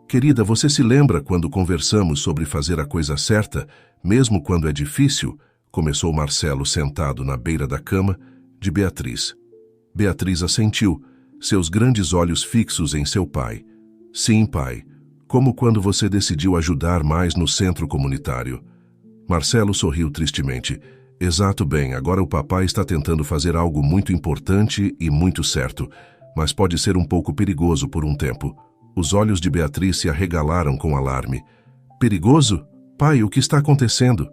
"Querida, você se lembra quando conversamos sobre fazer a coisa certa, mesmo quando é difícil?", começou Marcelo sentado na beira da cama de Beatriz. Beatriz assentiu, seus grandes olhos fixos em seu pai. "Sim, pai. Como quando você decidiu ajudar mais no centro comunitário." Marcelo sorriu tristemente. "Exato, bem, agora o papai está tentando fazer algo muito importante e muito certo, mas pode ser um pouco perigoso por um tempo." Os olhos de Beatriz se arregalaram com alarme. "Perigoso? Pai, o que está acontecendo?"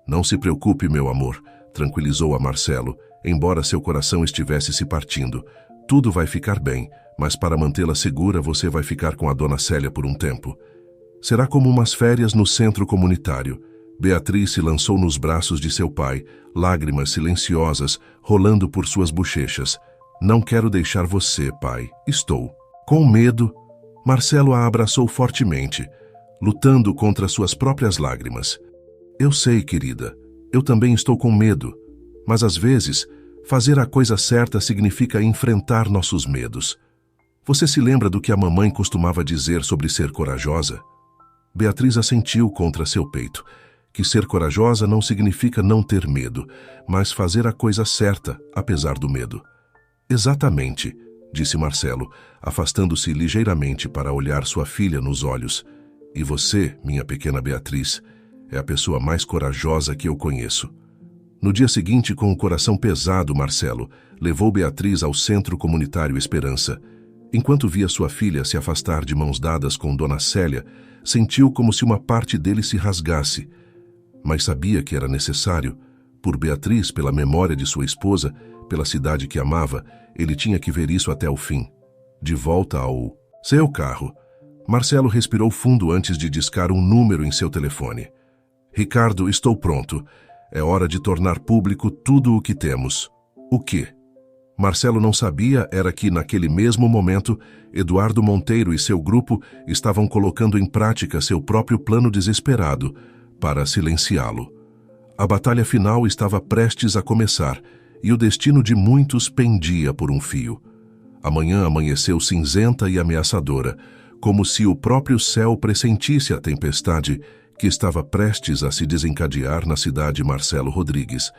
"Não se preocupe, meu amor", tranquilizou-a Marcelo, embora seu coração estivesse se partindo. "Tudo vai ficar bem, mas para mantê-la segura você vai ficar com a Dona Célia por um tempo. Será como umas férias no centro comunitário." Beatriz se lançou nos braços de seu pai, lágrimas silenciosas rolando por suas bochechas. "Não quero deixar você, pai. Estou com medo." Marcelo a abraçou fortemente, lutando contra suas próprias lágrimas. "Eu sei, querida. Eu também estou com medo. Mas às vezes, fazer a coisa certa significa enfrentar nossos medos. Você se lembra do que a mamãe costumava dizer sobre ser corajosa?" Beatriz assentiu contra seu peito. que ser corajosa não significa não ter medo, mas fazer a coisa certa, apesar do medo. Exatamente, disse Marcelo, afastando-se ligeiramente para olhar sua filha nos olhos. E você, minha pequena Beatriz, é a pessoa mais corajosa que eu conheço. No dia seguinte, com o coração pesado, Marcelo levou Beatriz ao Centro Comunitário Esperança. Enquanto via sua filha se afastar de mãos dadas com Dona Célia, sentiu como se uma parte dele se rasgasse. Mas sabia que era necessário. Por Beatriz, pela memória de sua esposa, pela cidade que amava, ele tinha que ver isso até o fim. De volta ao seu carro, Marcelo respirou fundo antes de discar um número em seu telefone. Ricardo, estou pronto. É hora de tornar público tudo o que temos. O quê? Marcelo não sabia era que, naquele mesmo momento, Eduardo Monteiro e seu grupo estavam colocando em prática seu próprio plano desesperado para silenciá-lo. A batalha final estava prestes a começar e o destino de muitos pendia por um fio. A manhã amanheceu cinzenta e ameaçadora, como se o próprio céu pressentisse a tempestade que estava prestes a se desencadear na cidade. Marcelo Rodrigues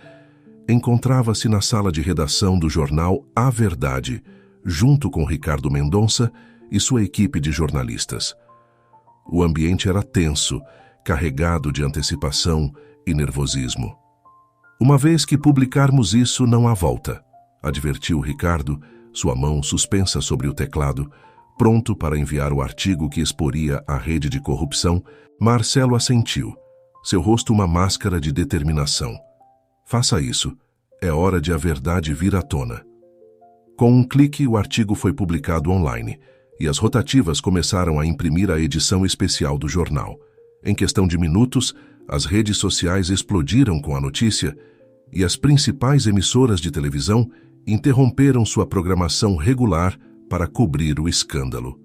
encontrava-se na sala de redação do jornal A Verdade, junto com Ricardo Mendonça e sua equipe de jornalistas. O ambiente era tenso, carregado de antecipação e nervosismo. Uma vez que publicarmos isso, não há volta, advertiu Ricardo, sua mão suspensa sobre o teclado, pronto para enviar o artigo que exporia a rede de corrupção. Marcelo assentiu, seu rosto uma máscara de determinação. Faça isso. É hora de a verdade vir à tona. Com um clique, o artigo foi publicado online, e as rotativas começaram a imprimir a edição especial do jornal. Em questão de minutos, as redes sociais explodiram com a notícia, e as principais emissoras de televisão interromperam sua programação regular para cobrir o escândalo.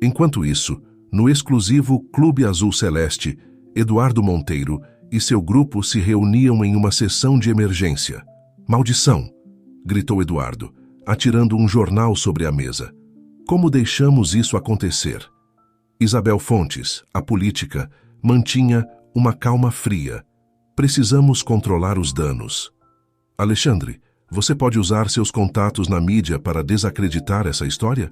Enquanto isso, no exclusivo Clube Azul Celeste, Eduardo Monteiro e seu grupo se reuniam em uma sessão de emergência. Maldição! Gritou Eduardo, atirando um jornal sobre a mesa. Como deixamos isso acontecer? Isabel Fontes, a política, mantinha uma calma fria. Precisamos controlar os danos. Alexandre, você pode usar seus contatos na mídia para desacreditar essa história?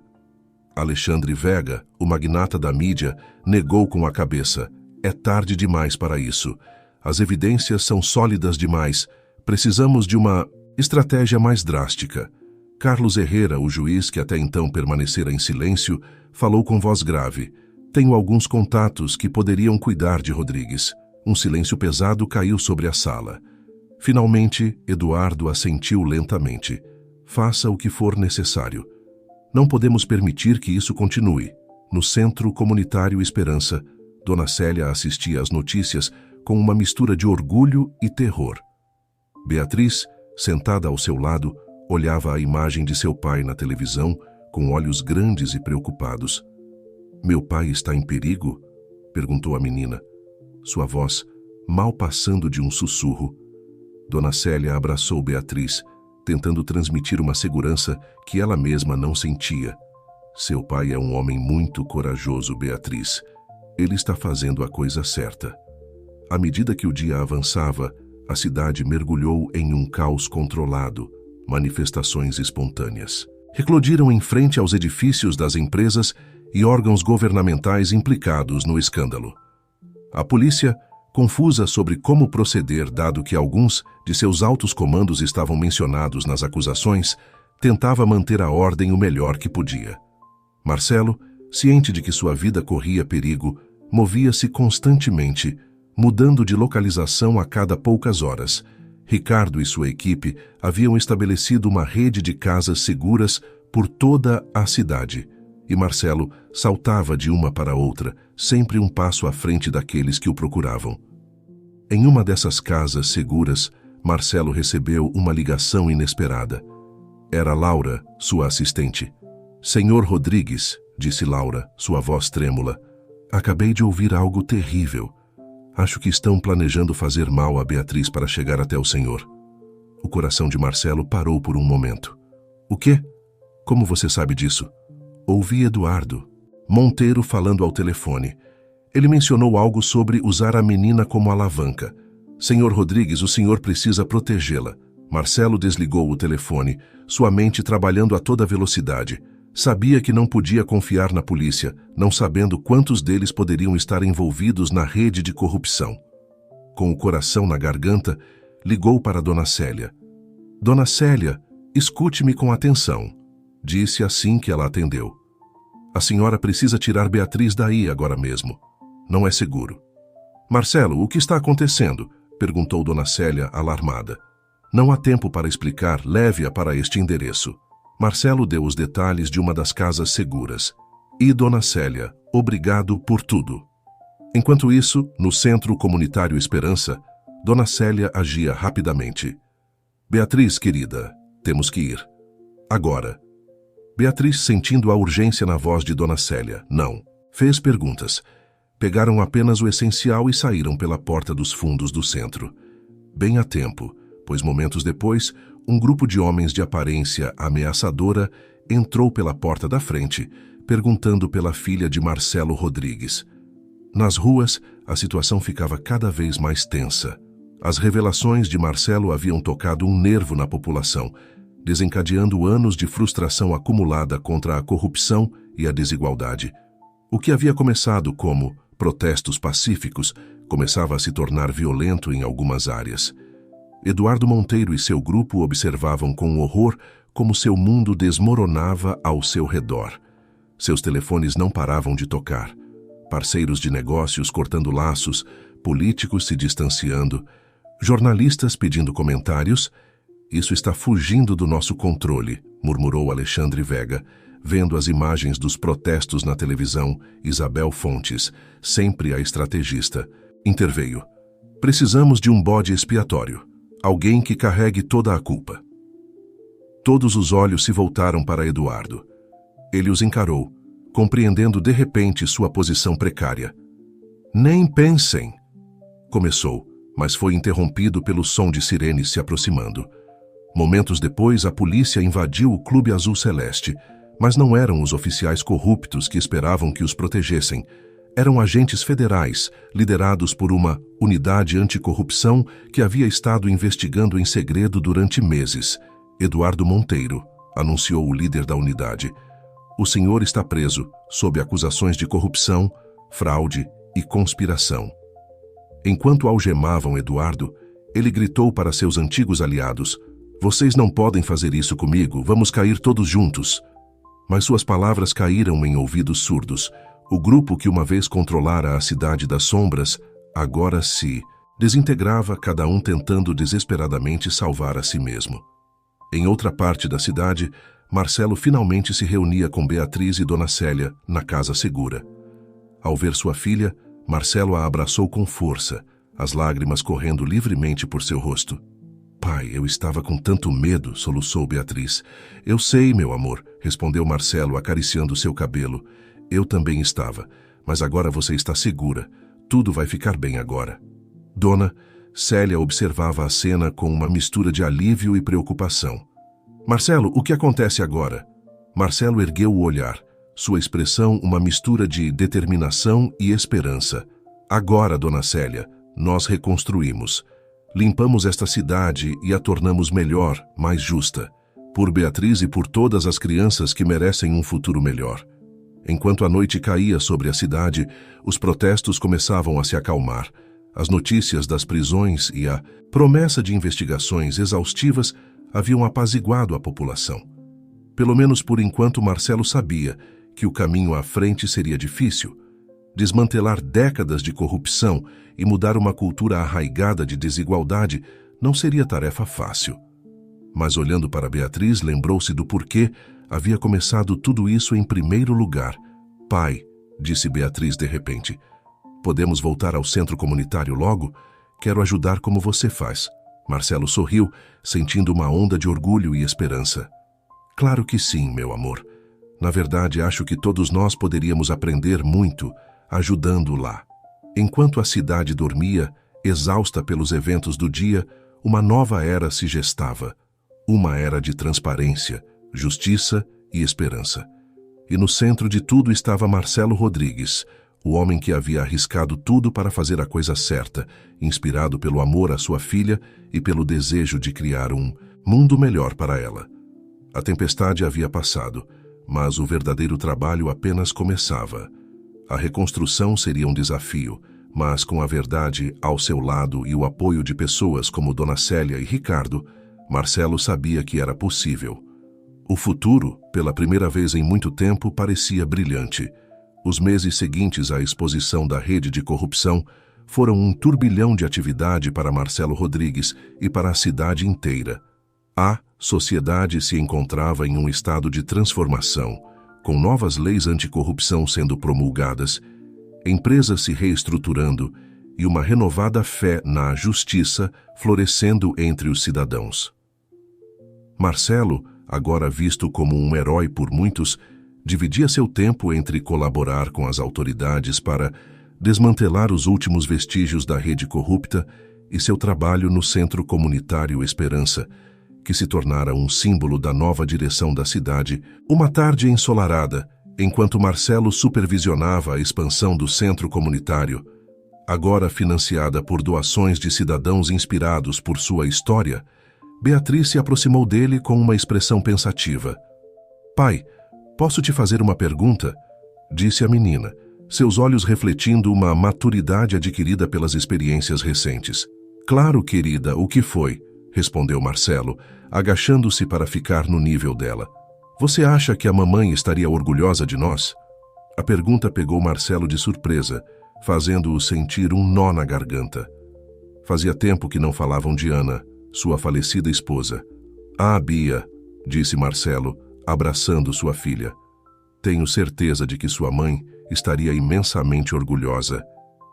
Alexandre Vega, o magnata da mídia, negou com a cabeça. É tarde demais para isso. As evidências são sólidas demais. Precisamos de uma estratégia mais drástica. Carlos Herrera, o juiz que até então permanecera em silêncio, falou com voz grave. Tenho alguns contatos que poderiam cuidar de Rodrigues. Um silêncio pesado caiu sobre a sala. Finalmente, Eduardo assentiu lentamente. Faça o que for necessário. Não podemos permitir que isso continue. No Centro Comunitário Esperança, Dona Célia assistia às notícias com uma mistura de orgulho e terror. Beatriz, sentada ao seu lado, olhava a imagem de seu pai na televisão com olhos grandes e preocupados. Meu pai está em perigo? Perguntou a menina. Sua voz, mal passando de um sussurro. Dona Célia abraçou Beatriz, tentando transmitir uma segurança que ela mesma não sentia. Seu pai é um homem muito corajoso, Beatriz. Ele está fazendo a coisa certa. À medida que o dia avançava, a cidade mergulhou em um caos controlado, manifestações espontâneas. Eclodiram em frente aos edifícios das empresas e órgãos governamentais implicados no escândalo. A polícia, confusa sobre como proceder dado que alguns de seus altos comandos estavam mencionados nas acusações, tentava manter a ordem o melhor que podia. Marcelo, ciente de que sua vida corria perigo, movia-se constantemente, mudando de localização a cada poucas horas. Ricardo e sua equipe haviam estabelecido uma rede de casas seguras por toda a cidade, e Marcelo saltava de uma para outra, sempre um passo à frente daqueles que o procuravam. Em uma dessas casas seguras, Marcelo recebeu uma ligação inesperada. Era Laura, sua assistente. Senhor Rodrigues, disse Laura, sua voz trêmula, acabei de ouvir algo terrível. Acho que estão planejando fazer mal a Beatriz para chegar até o senhor. O coração de Marcelo parou por um momento. O quê? Como você sabe disso? Ouvi Eduardo Monteiro falando ao telefone. Ele mencionou algo sobre usar a menina como alavanca. Senhor Rodrigues, o senhor precisa protegê-la. Marcelo desligou o telefone, sua mente trabalhando a toda velocidade. Sabia que não podia confiar na polícia, não sabendo quantos deles poderiam estar envolvidos na rede de corrupção. Com o coração na garganta, ligou para Dona Célia. Dona Célia, escute-me com atenção, disse assim que ela atendeu. A senhora precisa tirar Beatriz daí agora mesmo. Não é seguro. Marcelo, o que está acontecendo? Perguntou Dona Célia, alarmada. Não há tempo para explicar, leve-a para este endereço. Marcelo deu os detalhes de uma das casas seguras. E Dona Célia, obrigado por tudo. Enquanto isso, no Centro Comunitário Esperança, Dona Célia agia rapidamente. Beatriz, querida, temos que ir. Agora. Beatriz, sentindo a urgência na voz de Dona Célia, não. Fez perguntas. Pegaram apenas o essencial e saíram pela porta dos fundos do centro. Bem a tempo, pois momentos depois, um grupo de homens de aparência ameaçadora entrou pela porta da frente, perguntando pela filha de Marcelo Rodrigues. Nas ruas, a situação ficava cada vez mais tensa. As revelações de Marcelo haviam tocado um nervo na população, desencadeando anos de frustração acumulada contra a corrupção e a desigualdade. O que havia começado como protestos pacíficos começava a se tornar violento em algumas áreas. Eduardo Monteiro e seu grupo observavam com horror como seu mundo desmoronava ao seu redor. Seus telefones não paravam de tocar. Parceiros de negócios cortando laços, políticos se distanciando, jornalistas pedindo comentários. Isso está fugindo do nosso controle, murmurou Alexandre Vega, vendo as imagens dos protestos na televisão. Isabel Fontes, sempre a estrategista, interveio. Precisamos de um bode expiatório, alguém que carregue toda a culpa. Todos os olhos se voltaram para Eduardo. Ele os encarou, compreendendo de repente sua posição precária. Nem pensem, começou, mas foi interrompido pelo som de sirenes se aproximando. Momentos depois, a polícia invadiu o Clube Azul Celeste, mas não eram os oficiais corruptos que esperavam que os protegessem. Eram agentes federais, liderados por uma unidade anticorrupção que havia estado investigando em segredo durante meses. Eduardo Monteiro, anunciou o líder da unidade. O senhor está preso, sob acusações de corrupção, fraude e conspiração. Enquanto algemavam Eduardo, ele gritou para seus antigos aliados: vocês não podem fazer isso comigo, vamos cair todos juntos. Mas suas palavras caíram em ouvidos surdos. O grupo que uma vez controlara a cidade das sombras, agora se desintegrava, cada um tentando desesperadamente salvar a si mesmo. Em outra parte da cidade, Marcelo finalmente se reunia com Beatriz e Dona Célia na casa segura. Ao ver sua filha, Marcelo a abraçou com força, as lágrimas correndo livremente por seu rosto. Pai, eu estava com tanto medo, soluçou Beatriz. Eu sei, meu amor, respondeu Marcelo, acariciando seu cabelo. Eu também estava, mas agora você está segura. Tudo vai ficar bem agora. Dona Célia observava a cena com uma mistura de alívio e preocupação. Marcelo, o que acontece agora? Marcelo ergueu o olhar, sua expressão uma mistura de determinação e esperança. Agora, Dona Célia, nós reconstruímos. Limpamos esta cidade e a tornamos melhor, mais justa, por Beatriz e por todas as crianças que merecem um futuro melhor. Enquanto a noite caía sobre a cidade, os protestos começavam a se acalmar. As notícias das prisões e a promessa de investigações exaustivas haviam apaziguado a população. Pelo menos por enquanto, Marcelo sabia que o caminho à frente seria difícil. Desmantelar décadas de corrupção e mudar uma cultura arraigada de desigualdade não seria tarefa fácil. Mas olhando para Beatriz, lembrou-se do porquê havia começado tudo isso em primeiro lugar. Pai, disse Beatriz de repente, podemos voltar ao centro comunitário logo? Quero ajudar como você faz. Marcelo sorriu, sentindo uma onda de orgulho e esperança. Claro que sim, meu amor. Na verdade, acho que todos nós poderíamos aprender muito ajudando lá. Enquanto a cidade dormia, exausta pelos eventos do dia, uma nova era se gestava. Uma era de transparência, justiça e esperança. E no centro de tudo estava Marcelo Rodrigues, o homem que havia arriscado tudo para fazer a coisa certa, inspirado pelo amor à sua filha e pelo desejo de criar um mundo melhor para ela. A tempestade havia passado, mas o verdadeiro trabalho apenas começava. A reconstrução seria um desafio, mas com a verdade ao seu lado e o apoio de pessoas como Dona Célia e Ricardo, Marcelo sabia que era possível. O futuro, pela primeira vez em muito tempo, parecia brilhante. Os meses seguintes à exposição da rede de corrupção foram um turbilhão de atividade para Marcelo Rodrigues e para a cidade inteira. A sociedade se encontrava em um estado de transformação, com novas leis anticorrupção sendo promulgadas, empresas se reestruturando e uma renovada fé na justiça florescendo entre os cidadãos. Marcelo, agora visto como um herói por muitos, dividia seu tempo entre colaborar com as autoridades para desmantelar os últimos vestígios da rede corrupta e seu trabalho no Centro Comunitário Esperança, que se tornara um símbolo da nova direção da cidade. Uma tarde ensolarada, enquanto Marcelo supervisionava a expansão do centro comunitário, agora financiada por doações de cidadãos inspirados por sua história, Beatriz se aproximou dele com uma expressão pensativa. "Pai, posso te fazer uma pergunta?", disse a menina, seus olhos refletindo uma maturidade adquirida pelas experiências recentes. "Claro, querida, o que foi?", respondeu Marcelo, agachando-se para ficar no nível dela. "Você acha que a mamãe estaria orgulhosa de nós?". A pergunta pegou Marcelo de surpresa, fazendo-o sentir um nó na garganta. Fazia tempo que não falavam de Ana, sua falecida esposa. "Ah, Bia", disse Marcelo, abraçando sua filha. "Tenho certeza de que sua mãe estaria imensamente orgulhosa,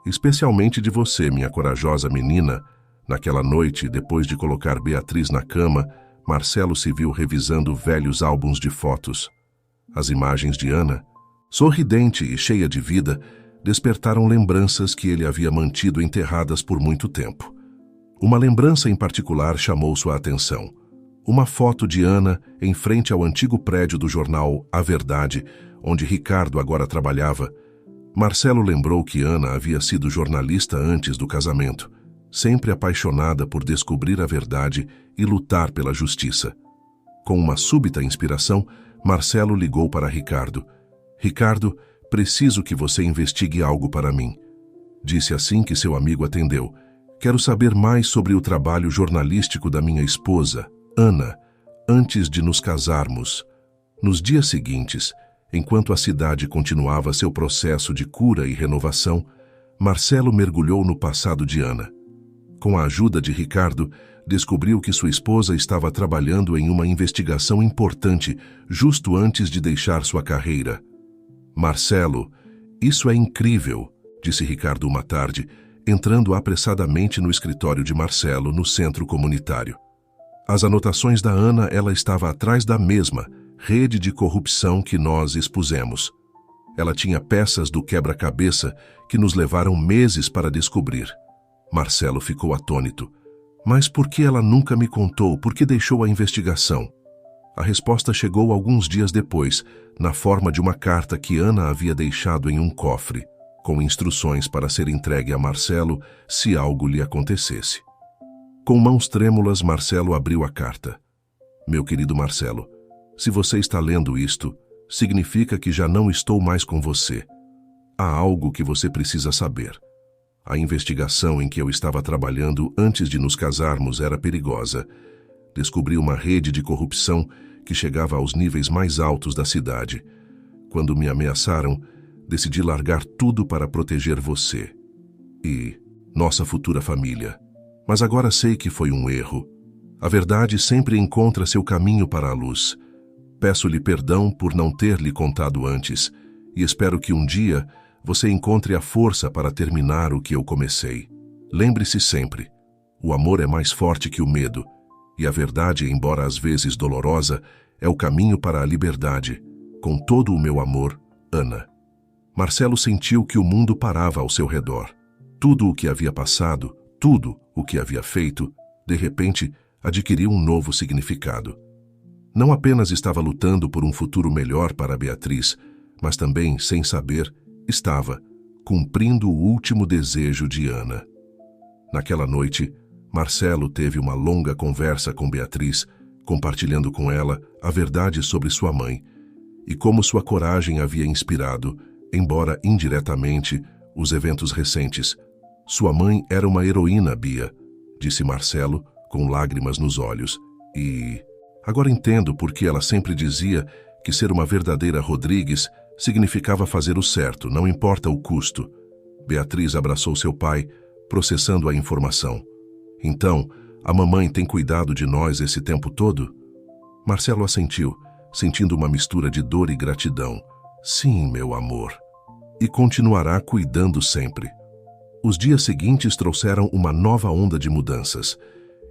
especialmente de você, minha corajosa menina." Naquela noite, depois de colocar Beatriz na cama, Marcelo se viu revisando velhos álbuns de fotos. As imagens de Ana, sorridente e cheia de vida, despertaram lembranças que ele havia mantido enterradas por muito tempo. Uma lembrança em particular chamou sua atenção. Uma foto de Ana em frente ao antigo prédio do jornal A Verdade, onde Ricardo agora trabalhava. Marcelo lembrou que Ana havia sido jornalista antes do casamento, sempre apaixonada por descobrir a verdade e lutar pela justiça. Com uma súbita inspiração, Marcelo ligou para Ricardo. "Ricardo, preciso que você investigue algo para mim", disse assim que seu amigo atendeu. "Quero saber mais sobre o trabalho jornalístico da minha esposa, Ana, antes de nos casarmos." Nos dias seguintes, enquanto a cidade continuava seu processo de cura e renovação, Marcelo mergulhou no passado de Ana. Com a ajuda de Ricardo, descobriu que sua esposa estava trabalhando em uma investigação importante justo antes de deixar sua carreira. "Marcelo, isso é incrível", disse Ricardo uma tarde, entrando apressadamente no escritório de Marcelo, no centro comunitário. As anotações da Ana, ela estava atrás da mesma rede de corrupção que nós expusemos. Ela tinha peças do quebra-cabeça que nos levaram meses para descobrir. Marcelo ficou atônito. "Mas por que ela nunca me contou? Por que deixou a investigação?" A resposta chegou alguns dias depois, na forma de uma carta que Ana havia deixado em um cofre, com instruções para ser entregue a Marcelo se algo lhe acontecesse. Com mãos trêmulas, Marcelo abriu a carta. "Meu querido Marcelo, se você está lendo isto, significa que já não estou mais com você. Há algo que você precisa saber. A investigação em que eu estava trabalhando antes de nos casarmos era perigosa. Descobri uma rede de corrupção que chegava aos níveis mais altos da cidade. Quando me ameaçaram, decidi largar tudo para proteger você e nossa futura família. Mas agora sei que foi um erro. A verdade sempre encontra seu caminho para a luz. Peço-lhe perdão por não ter lhe contado antes e espero que um dia você encontre a força para terminar o que eu comecei. Lembre-se sempre, o amor é mais forte que o medo, e a verdade, embora às vezes dolorosa, é o caminho para a liberdade. Com todo o meu amor, Ana." Marcelo sentiu que o mundo parava ao seu redor. Tudo o que havia passado, tudo o que havia feito, de repente, adquiriu um novo significado. Não apenas estava lutando por um futuro melhor para Beatriz, mas também, sem saber, estava, cumprindo o último desejo de Ana. Naquela noite, Marcelo teve uma longa conversa com Beatriz, compartilhando com ela a verdade sobre sua mãe e como sua coragem havia inspirado, embora indiretamente, os eventos recentes. Sua mãe era uma heroína, Bia, disse Marcelo, com lágrimas nos olhos. E agora entendo por que ela sempre dizia que ser uma verdadeira Rodrigues significava fazer o certo, não importa o custo. Beatriz abraçou seu pai, processando a informação. Então, a mamãe tem cuidado de nós esse tempo todo? Marcelo assentiu, sentindo uma mistura de dor e gratidão. Sim, meu amor. E continuará cuidando sempre. Os dias seguintes trouxeram uma nova onda de mudanças.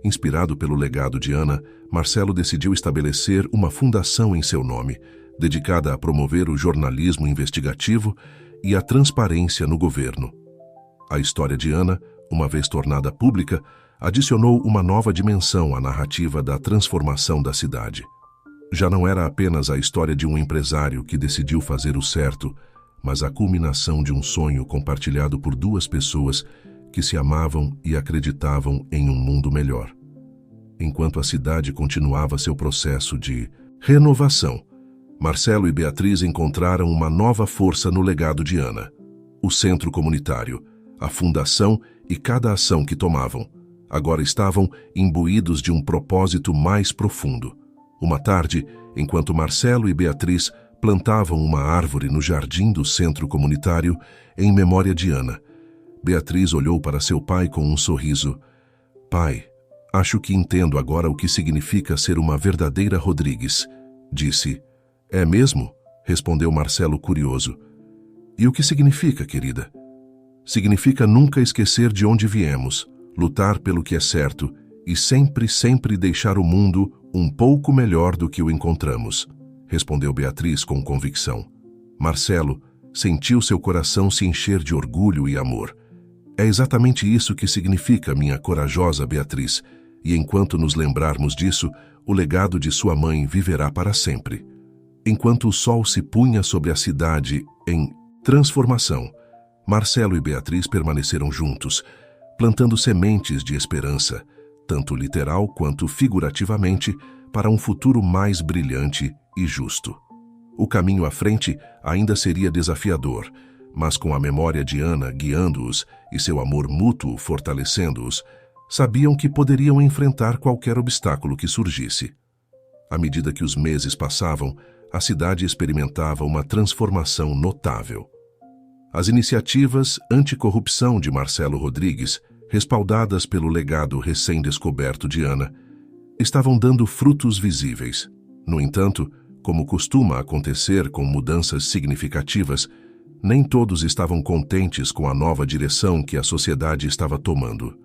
Inspirado pelo legado de Ana, Marcelo decidiu estabelecer uma fundação em seu nome, dedicada a promover o jornalismo investigativo e a transparência no governo. A história de Ana, uma vez tornada pública, adicionou uma nova dimensão à narrativa da transformação da cidade. Já não era apenas a história de um empresário que decidiu fazer o certo, mas a culminação de um sonho compartilhado por duas pessoas que se amavam e acreditavam em um mundo melhor. Enquanto a cidade continuava seu processo de renovação, Marcelo e Beatriz encontraram uma nova força no legado de Ana. O centro comunitário, a fundação e cada ação que tomavam, agora estavam imbuídos de um propósito mais profundo. Uma tarde, enquanto Marcelo e Beatriz plantavam uma árvore no jardim do centro comunitário em memória de Ana, Beatriz olhou para seu pai com um sorriso. Pai, acho que entendo agora o que significa ser uma verdadeira Rodrigues, disse. É mesmo? Respondeu Marcelo curioso. E o que significa, querida? Significa nunca esquecer de onde viemos, lutar pelo que é certo e sempre, sempre deixar o mundo um pouco melhor do que o encontramos, respondeu Beatriz com convicção. Marcelo sentiu seu coração se encher de orgulho e amor. É exatamente isso que significa minha corajosa Beatriz, e enquanto nos lembrarmos disso, o legado de sua mãe viverá para sempre. Enquanto o sol se punha sobre a cidade em transformação, Marcelo e Beatriz permaneceram juntos, plantando sementes de esperança, tanto literal quanto figurativamente, para um futuro mais brilhante e justo. O caminho à frente ainda seria desafiador, mas com a memória de Ana guiando-os e seu amor mútuo fortalecendo-os, sabiam que poderiam enfrentar qualquer obstáculo que surgisse. À medida que os meses passavam, a cidade experimentava uma transformação notável. As iniciativas anticorrupção de Marcelo Rodrigues, respaldadas pelo legado recém-descoberto de Ana, estavam dando frutos visíveis. No entanto, como costuma acontecer com mudanças significativas, nem todos estavam contentes com a nova direção que a sociedade estava tomando.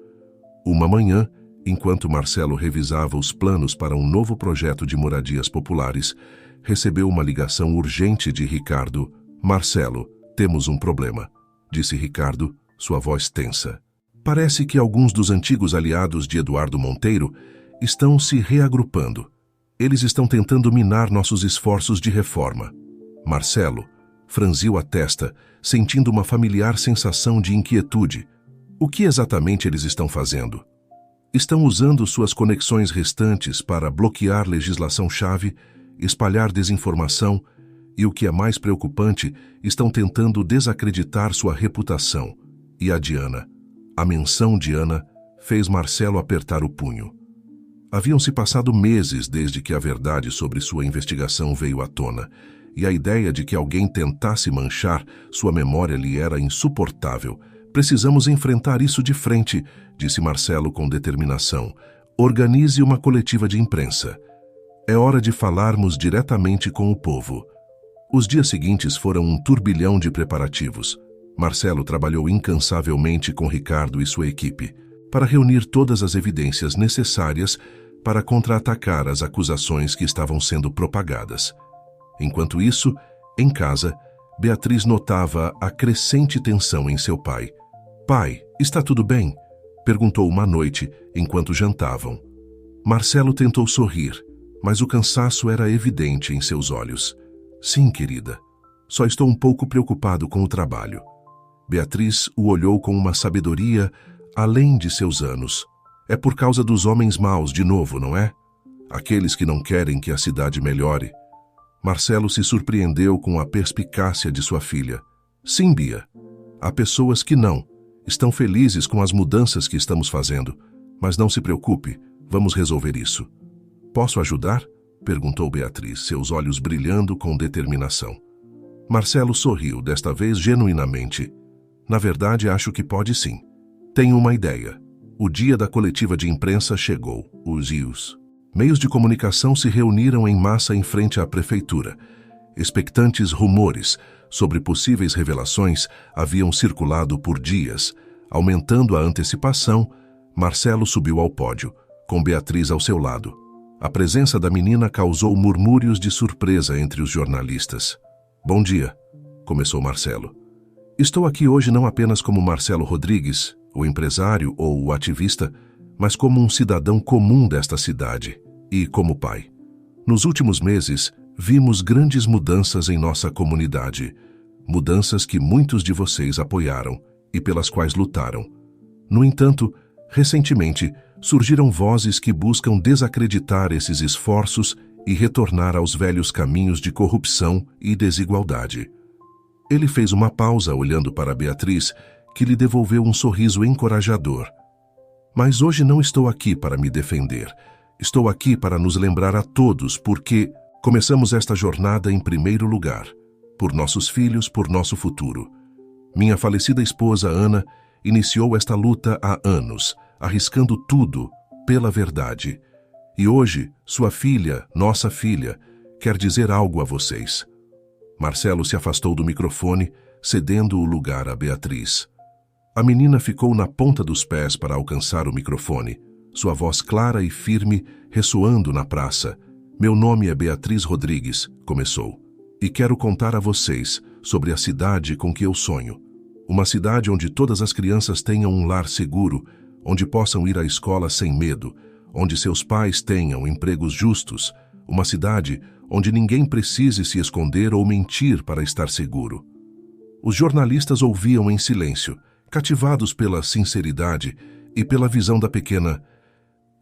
Uma manhã, enquanto Marcelo revisava os planos para um novo projeto de moradias populares, recebeu uma ligação urgente de Ricardo. Marcelo, temos um problema, disse Ricardo, sua voz tensa. Parece que alguns dos antigos aliados de Eduardo Monteiro estão se reagrupando. Eles estão tentando minar nossos esforços de reforma. Marcelo franziu a testa, sentindo uma familiar sensação de inquietude. O que exatamente eles estão fazendo? Estão usando suas conexões restantes para bloquear legislação-chave, espalhar desinformação e, o que é mais preocupante, estão tentando desacreditar sua reputação. E a de Ana. A menção de Ana fez Marcelo apertar o punho. Haviam se passado meses desde que a verdade sobre sua investigação veio à tona, e a ideia de que alguém tentasse manchar sua memória lhe era insuportável. Precisamos enfrentar isso de frente, disse Marcelo com determinação. Organize uma coletiva de imprensa. É hora de falarmos diretamente com o povo. Os dias seguintes foram um turbilhão de preparativos. Marcelo trabalhou incansavelmente com Ricardo e sua equipe para reunir todas as evidências necessárias para contra-atacar as acusações que estavam sendo propagadas. Enquanto isso, em casa, Beatriz notava a crescente tensão em seu pai. Pai, está tudo bem? Perguntou uma noite, enquanto jantavam. Marcelo tentou sorrir, mas o cansaço era evidente em seus olhos. Sim, querida. Só estou um pouco preocupado com o trabalho. Beatriz o olhou com uma sabedoria além de seus anos. É por causa dos homens maus de novo, não é? Aqueles que não querem que a cidade melhore. Marcelo se surpreendeu com a perspicácia de sua filha. Sim, Bia. Há pessoas que não. Estão felizes com as mudanças que estamos fazendo. Mas não se preocupe, vamos resolver isso. Posso ajudar? Perguntou Beatriz, seus olhos brilhando com determinação. Marcelo sorriu, desta vez genuinamente. Na verdade, acho que pode sim. Tenho uma ideia. O dia da coletiva de imprensa chegou. Os meios de comunicação se reuniram em massa em frente à prefeitura. Expectantes rumores sobre possíveis revelações haviam circulado por dias. Aumentando a antecipação, Marcelo subiu ao pódio, com Beatriz ao seu lado. A presença da menina causou murmúrios de surpresa entre os jornalistas. Bom dia, começou Marcelo. Estou aqui hoje não apenas como Marcelo Rodrigues, o empresário ou o ativista, mas como um cidadão comum desta cidade e como pai. Nos últimos meses, vimos grandes mudanças em nossa comunidade, mudanças que muitos de vocês apoiaram e pelas quais lutaram. No entanto, recentemente, surgiram vozes que buscam desacreditar esses esforços e retornar aos velhos caminhos de corrupção e desigualdade. Ele fez uma pausa olhando para Beatriz, que lhe devolveu um sorriso encorajador. Mas hoje não estou aqui para me defender. Estou aqui para nos lembrar a todos porque começamos esta jornada em primeiro lugar, por nossos filhos, por nosso futuro. Minha falecida esposa, Ana, iniciou esta luta há anos, arriscando tudo pela verdade. E hoje, sua filha, nossa filha, quer dizer algo a vocês. Marcelo se afastou do microfone, cedendo o lugar a Beatriz. A menina ficou na ponta dos pés para alcançar o microfone, sua voz clara e firme ressoando na praça. Meu nome é Beatriz Rodrigues, começou, e quero contar a vocês sobre a cidade com que eu sonho. Uma cidade onde todas as crianças tenham um lar seguro, onde possam ir à escola sem medo, onde seus pais tenham empregos justos, uma cidade onde ninguém precise se esconder ou mentir para estar seguro. Os jornalistas ouviam em silêncio, cativados pela sinceridade e pela visão da pequena.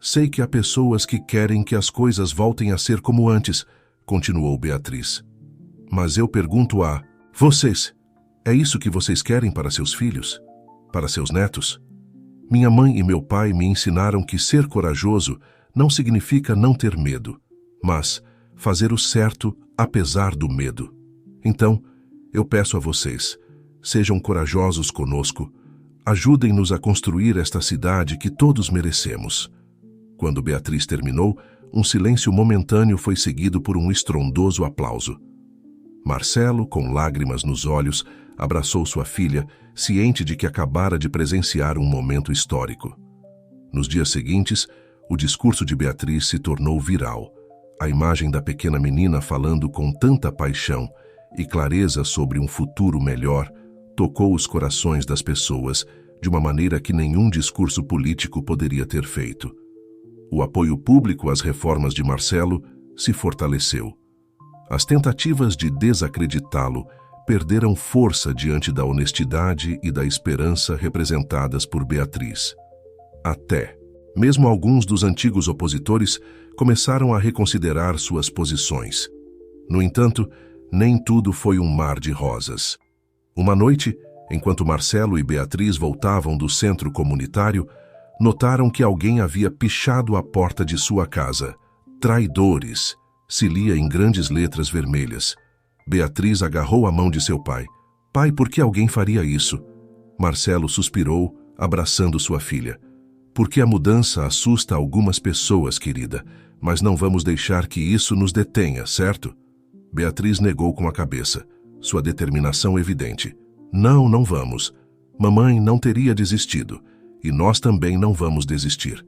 Sei que há pessoas que querem que as coisas voltem a ser como antes, continuou Beatriz. Mas eu pergunto a vocês, é isso que vocês querem para seus filhos? Para seus netos? Minha mãe e meu pai me ensinaram que ser corajoso não significa não ter medo, mas fazer o certo apesar do medo. Então, eu peço a vocês, sejam corajosos conosco, ajudem-nos a construir esta cidade que todos merecemos. Quando Beatriz terminou, um silêncio momentâneo foi seguido por um estrondoso aplauso. Marcelo, com lágrimas nos olhos, abraçou sua filha, ciente de que acabara de presenciar um momento histórico. Nos dias seguintes, o discurso de Beatriz se tornou viral. A imagem da pequena menina falando com tanta paixão e clareza sobre um futuro melhor tocou os corações das pessoas de uma maneira que nenhum discurso político poderia ter feito. O apoio público às reformas de Marcelo se fortaleceu. As tentativas de desacreditá-lo perderam força diante da honestidade e da esperança representadas por Beatriz. Até mesmo alguns dos antigos opositores começaram a reconsiderar suas posições. No entanto, nem tudo foi um mar de rosas. Uma noite, enquanto Marcelo e Beatriz voltavam do centro comunitário, notaram que alguém havia pichado a porta de sua casa. Traidores, se lia em grandes letras vermelhas. Beatriz agarrou a mão de seu pai. Pai, por que alguém faria isso? Marcelo suspirou, abraçando sua filha. Porque a mudança assusta algumas pessoas, querida, mas não vamos deixar que isso nos detenha, certo? Beatriz negou com a cabeça, sua determinação evidente. Não, não vamos. Mamãe não teria desistido, e nós também não vamos desistir.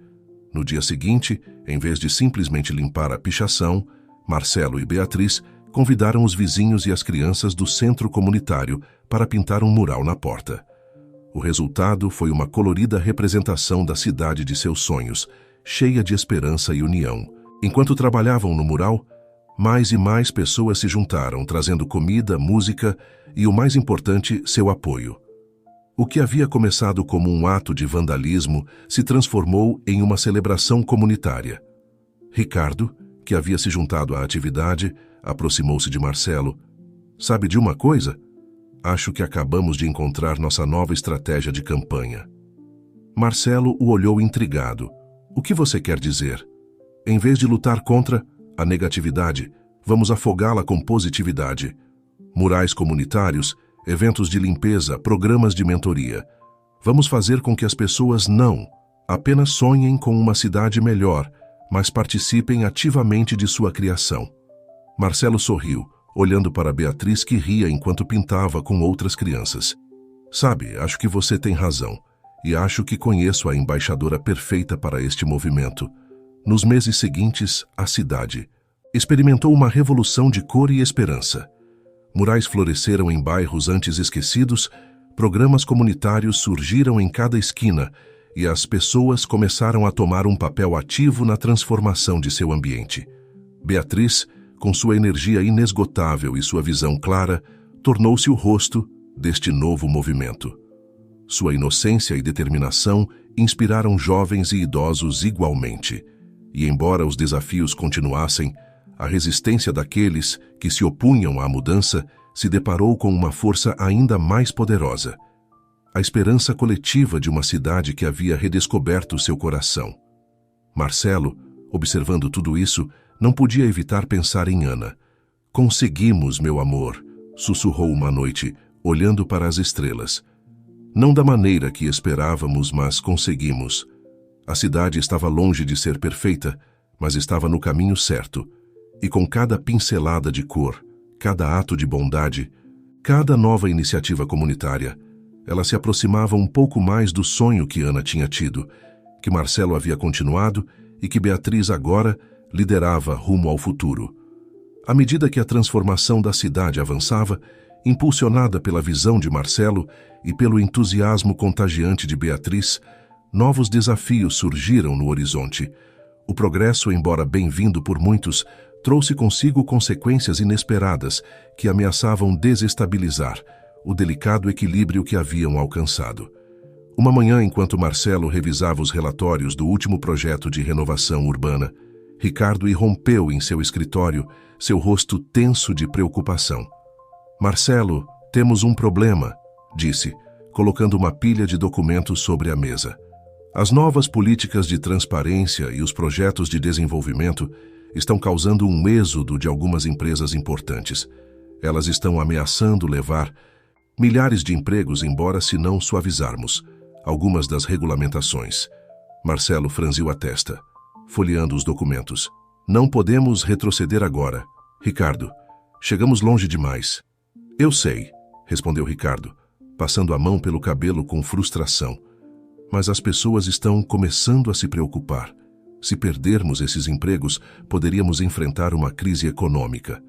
No dia seguinte, em vez de simplesmente limpar a pichação, Marcelo e Beatriz convidaram os vizinhos e as crianças do centro comunitário para pintar um mural na porta. O resultado foi uma colorida representação da cidade de seus sonhos, cheia de esperança e união. Enquanto trabalhavam no mural, mais e mais pessoas se juntaram, trazendo comida, música e, o mais importante, seu apoio. O que havia começado como um ato de vandalismo se transformou em uma celebração comunitária. Ricardo, que havia se juntado à atividade, aproximou-se de Marcelo. Sabe de uma coisa? Acho que acabamos de encontrar nossa nova estratégia de campanha. Marcelo o olhou intrigado. O que você quer dizer? Em vez de lutar contra a negatividade, vamos afogá-la com positividade. Murais comunitários, eventos de limpeza, programas de mentoria. Vamos fazer com que as pessoas não apenas sonhem com uma cidade melhor, mas participem ativamente de sua criação. Marcelo sorriu, olhando para Beatriz, que ria enquanto pintava com outras crianças. Sabe, acho que você tem razão, e acho que conheço a embaixadora perfeita para este movimento. Nos meses seguintes, a cidade experimentou uma revolução de cor e esperança. Murais floresceram em bairros antes esquecidos, programas comunitários surgiram em cada esquina e as pessoas começaram a tomar um papel ativo na transformação de seu ambiente. Beatriz, com sua energia inesgotável e sua visão clara, tornou-se o rosto deste novo movimento. Sua inocência e determinação inspiraram jovens e idosos igualmente. E embora os desafios continuassem, a resistência daqueles que se opunham à mudança se deparou com uma força ainda mais poderosa: a esperança coletiva de uma cidade que havia redescoberto seu coração. Marcelo, observando tudo isso, não podia evitar pensar em Ana. "Conseguimos, meu amor", sussurrou uma noite, olhando para as estrelas. "Não da maneira que esperávamos, mas conseguimos." A cidade estava longe de ser perfeita, mas estava no caminho certo. E com cada pincelada de cor, cada ato de bondade, cada nova iniciativa comunitária, ela se aproximava um pouco mais do sonho que Ana tinha tido, que Marcelo havia continuado e que Beatriz agora liderava rumo ao futuro. À medida que a transformação da cidade avançava, impulsionada pela visão de Marcelo e pelo entusiasmo contagiante de Beatriz, novos desafios surgiram no horizonte. O progresso, embora bem-vindo por muitos, trouxe consigo consequências inesperadas que ameaçavam desestabilizar o delicado equilíbrio que haviam alcançado. Uma manhã, enquanto Marcelo revisava os relatórios do último projeto de renovação urbana, Ricardo irrompeu em seu escritório, seu rosto tenso de preocupação. "Marcelo, temos um problema", disse, colocando uma pilha de documentos sobre a mesa. As novas políticas de transparência e os projetos de desenvolvimento estão causando um êxodo de algumas empresas importantes. Elas estão ameaçando levar milhares de empregos, embora se não suavizarmos algumas das regulamentações. Marcelo franziu a testa, folheando os documentos. "Não podemos retroceder agora, Ricardo. Chegamos longe demais." "Eu sei", respondeu Ricardo, passando a mão pelo cabelo com frustração. "Mas as pessoas estão começando a se preocupar. Se perdermos esses empregos, poderíamos enfrentar uma crise econômica."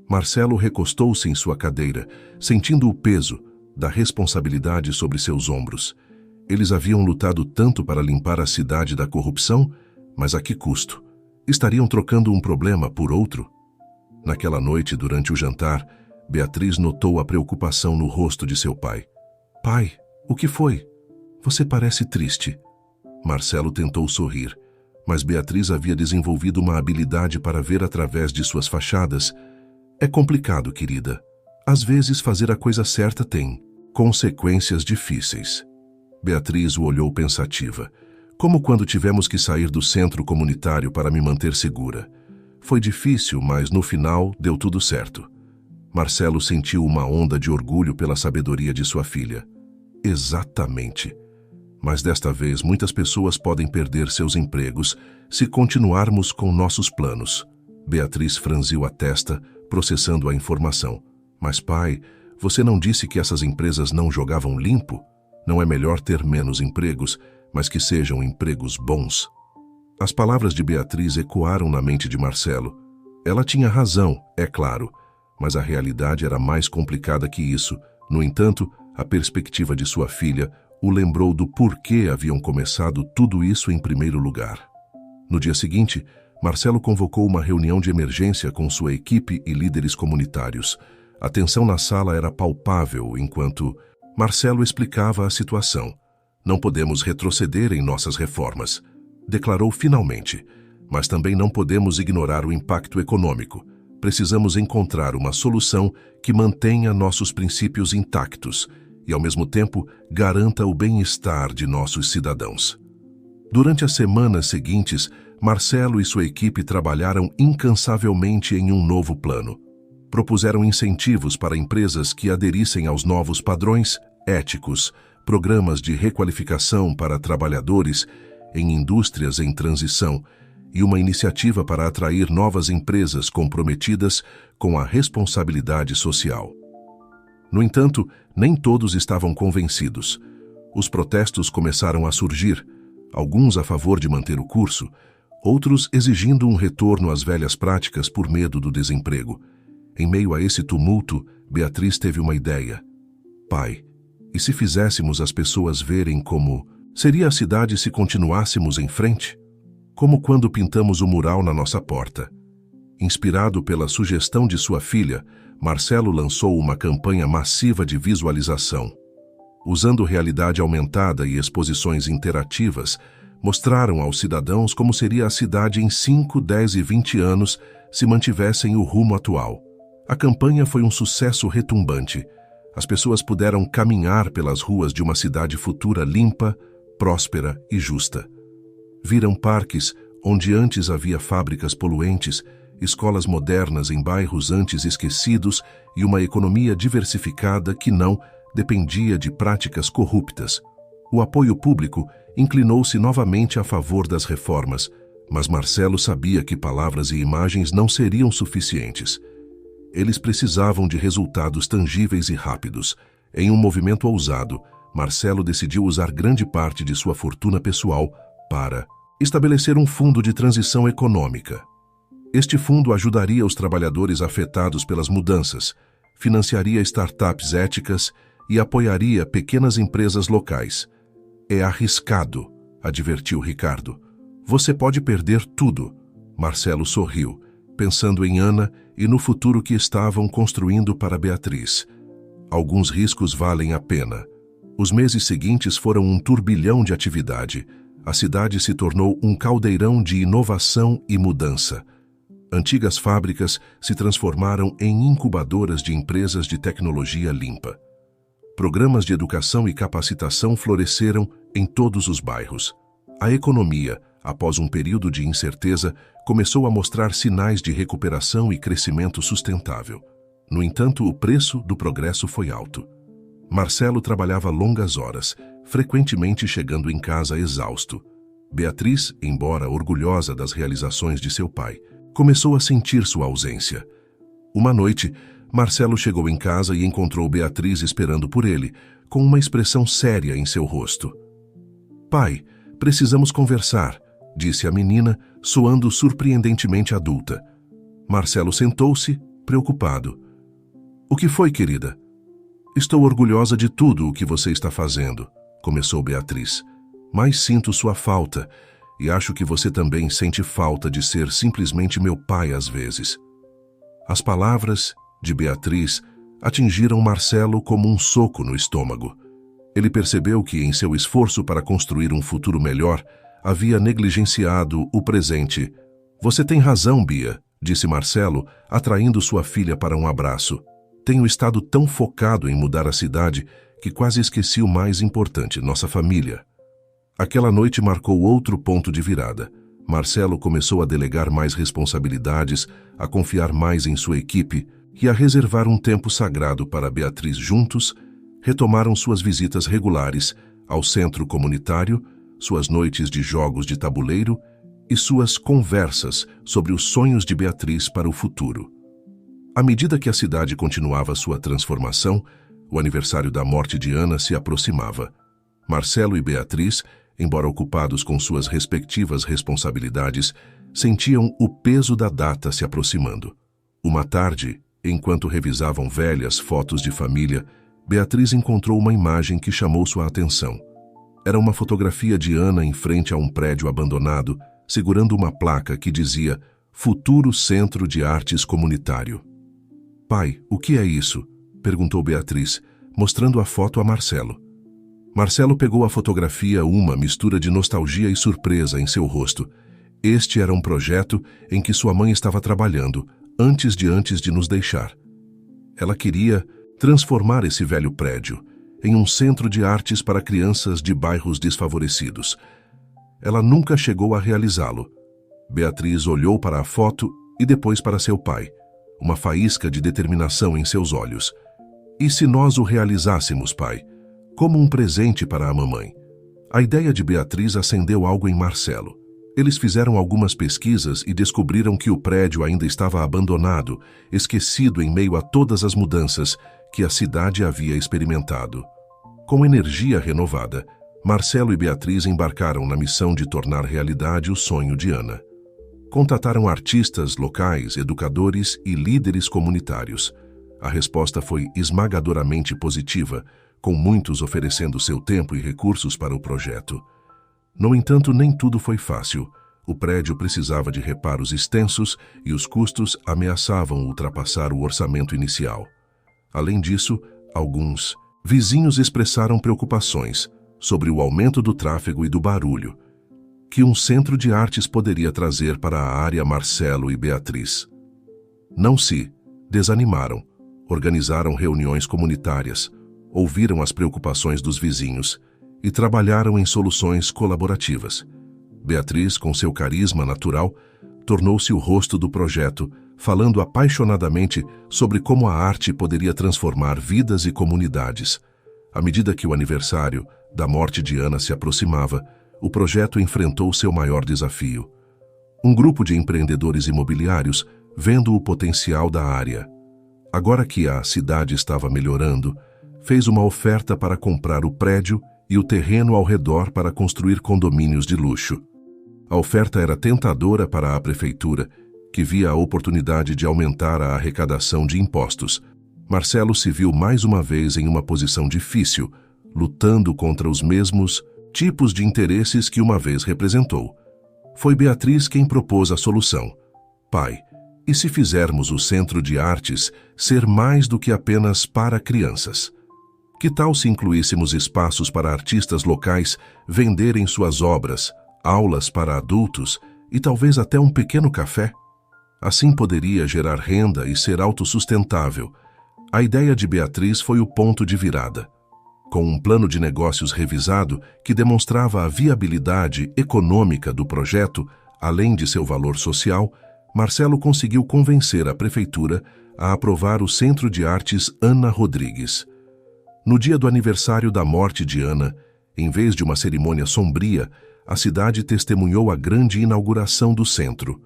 Marcelo recostou-se em sua cadeira, sentindo o peso da responsabilidade sobre seus ombros. Eles haviam lutado tanto para limpar a cidade da corrupção, mas a que custo? Estariam trocando um problema por outro? Naquela noite, durante o jantar, Beatriz notou a preocupação no rosto de seu pai. "Pai, o que foi? Você parece triste." Marcelo tentou sorrir, mas Beatriz havia desenvolvido uma habilidade para ver através de suas fachadas. "É complicado, querida. Às vezes fazer a coisa certa tem consequências difíceis." Beatriz o olhou pensativa. "Como quando tivemos que sair do centro comunitário para me manter segura. Foi difícil, mas no final deu tudo certo." Marcelo sentiu uma onda de orgulho pela sabedoria de sua filha. "Exatamente. Mas desta vez muitas pessoas podem perder seus empregos se continuarmos com nossos planos." Beatriz franziu a testa, processando a informação. "Mas pai, você não disse que essas empresas não jogavam limpo? Não é melhor ter menos empregos, mas que sejam empregos bons?" As palavras de Beatriz ecoaram na mente de Marcelo. Ela tinha razão, é claro, mas a realidade era mais complicada que isso. No entanto, a perspectiva de sua filha o lembrou do porquê haviam começado tudo isso em primeiro lugar. No dia seguinte, Marcelo convocou uma reunião de emergência com sua equipe e líderes comunitários. A tensão na sala era palpável enquanto Marcelo explicava a situação. Não podemos retroceder em nossas reformas, declarou finalmente, mas também não podemos ignorar o impacto econômico. Precisamos encontrar uma solução que mantenha nossos princípios intactos e, ao mesmo tempo, garanta o bem-estar de nossos cidadãos. Durante as semanas seguintes, Marcelo e sua equipe trabalharam incansavelmente em um novo plano. Propuseram incentivos para empresas que aderissem aos novos padrões éticos, programas de requalificação para trabalhadores em indústrias em transição e uma iniciativa para atrair novas empresas comprometidas com a responsabilidade social. No entanto, nem todos estavam convencidos. Os protestos começaram a surgir, alguns a favor de manter o curso, outros exigindo um retorno às velhas práticas por medo do desemprego. Em meio a esse tumulto, Beatriz teve uma ideia. Pai, e se fizéssemos as pessoas verem como seria a cidade se continuássemos em frente? Como quando pintamos o mural na nossa porta. Inspirado pela sugestão de sua filha, Marcelo lançou uma campanha massiva de visualização. Usando realidade aumentada e exposições interativas, mostraram aos cidadãos como seria a cidade em 5, 10 e 20 anos se mantivessem o rumo atual. A campanha foi um sucesso retumbante. As pessoas puderam caminhar pelas ruas de uma cidade futura limpa, próspera e justa. Viram parques onde antes havia fábricas poluentes, escolas modernas em bairros antes esquecidos e uma economia diversificada que não dependia de práticas corruptas. O apoio público inclinou-se novamente a favor das reformas, mas Marcelo sabia que palavras e imagens não seriam suficientes. Eles precisavam de resultados tangíveis e rápidos. Em um movimento ousado, Marcelo decidiu usar grande parte de sua fortuna pessoal para estabelecer um fundo de transição econômica. Este fundo ajudaria os trabalhadores afetados pelas mudanças, financiaria startups éticas e apoiaria pequenas empresas locais. É arriscado, advertiu Ricardo. Você pode perder tudo. Marcelo sorriu, pensando em Ana e no futuro que estavam construindo para Beatriz. Alguns riscos valem a pena. Os meses seguintes foram um turbilhão de atividade. A cidade se tornou um caldeirão de inovação e mudança. Antigas fábricas se transformaram em incubadoras de empresas de tecnologia limpa. Programas de educação e capacitação floresceram em todos os bairros. A economia, após um período de incerteza, começou a mostrar sinais de recuperação e crescimento sustentável. No entanto, o preço do progresso foi alto. Marcelo trabalhava longas horas, frequentemente chegando em casa exausto. Beatriz, embora orgulhosa das realizações de seu pai, começou a sentir sua ausência. Uma noite, Marcelo chegou em casa e encontrou Beatriz esperando por ele, com uma expressão séria em seu rosto. Pai, precisamos conversar, disse a menina, soando surpreendentemente adulta. Marcelo sentou-se, preocupado. O que foi, querida? Estou orgulhosa de tudo o que você está fazendo, começou Beatriz. Mas sinto sua falta, e acho que você também sente falta de ser simplesmente meu pai às vezes. As palavras de Beatriz atingiram Marcelo como um soco no estômago. Ele percebeu que, em seu esforço para construir um futuro melhor, havia negligenciado o presente. Você tem razão, Bia, disse Marcelo, atraindo sua filha para um abraço. Tenho estado tão focado em mudar a cidade que quase esqueci o mais importante, nossa família. Aquela noite marcou outro ponto de virada. Marcelo começou a delegar mais responsabilidades, a confiar mais em sua equipe e a reservar um tempo sagrado para Beatriz. Juntos, retomaram suas visitas regulares ao centro comunitário, suas noites de jogos de tabuleiro e suas conversas sobre os sonhos de Beatriz para o futuro. À medida que a cidade continuava sua transformação, o aniversário da morte de Ana se aproximava. Marcelo e Beatriz, embora ocupados com suas respectivas responsabilidades, sentiam o peso da data se aproximando. Uma tarde, enquanto revisavam velhas fotos de família, Beatriz encontrou uma imagem que chamou sua atenção. Era uma fotografia de Ana em frente a um prédio abandonado, segurando uma placa que dizia Futuro Centro de Artes Comunitário. Pai, o que é isso? Perguntou Beatriz, mostrando a foto a Marcelo. Marcelo pegou a fotografia, uma mistura de nostalgia e surpresa em seu rosto. Este era um projeto em que sua mãe estava trabalhando, antes de nos deixar. Ela queria transformar esse velho prédio em um centro de artes para crianças de bairros desfavorecidos. Ela nunca chegou a realizá-lo. Beatriz olhou para a foto e depois para seu pai, uma faísca de determinação em seus olhos. E se nós o realizássemos, pai? Como um presente para a mamãe. A ideia de Beatriz acendeu algo em Marcelo. Eles fizeram algumas pesquisas e descobriram que o prédio ainda estava abandonado, esquecido em meio a todas as mudanças que a cidade havia experimentado. Com energia renovada, Marcelo e Beatriz embarcaram na missão de tornar realidade o sonho de Ana. Contataram artistas locais, educadores e líderes comunitários. A resposta foi esmagadoramente positiva, com muitos oferecendo seu tempo e recursos para o projeto. No entanto, nem tudo foi fácil. O prédio precisava de reparos extensos e os custos ameaçavam ultrapassar o orçamento inicial. Além disso, alguns vizinhos expressaram preocupações sobre o aumento do tráfego e do barulho que um centro de artes poderia trazer para a área. Marcelo e Beatriz não se desanimaram, organizaram reuniões comunitárias, ouviram as preocupações dos vizinhos e trabalharam em soluções colaborativas. Beatriz, com seu carisma natural, tornou-se o rosto do projeto, falando apaixonadamente sobre como a arte poderia transformar vidas e comunidades. À medida que o aniversário da morte de Ana se aproximava, o projeto enfrentou seu maior desafio. Um grupo de empreendedores imobiliários, vendo o potencial da área, agora que a cidade estava melhorando, fez uma oferta para comprar o prédio e o terreno ao redor para construir condomínios de luxo. A oferta era tentadora para a prefeitura, que via a oportunidade de aumentar a arrecadação de impostos. Marcelo se viu mais uma vez em uma posição difícil, lutando contra os mesmos tipos de interesses que uma vez representou. Foi Beatriz quem propôs a solução. Pai, e se fizermos o Centro de Artes ser mais do que apenas para crianças? Que tal se incluíssemos espaços para artistas locais venderem suas obras, aulas para adultos e talvez até um pequeno café? Assim poderia gerar renda e ser autossustentável. A ideia de Beatriz foi o ponto de virada. Com um plano de negócios revisado que demonstrava a viabilidade econômica do projeto, além de seu valor social, Marcelo conseguiu convencer a prefeitura a aprovar o Centro de Artes Ana Rodrigues. No dia do aniversário da morte de Ana, em vez de uma cerimônia sombria, a cidade testemunhou a grande inauguração do centro.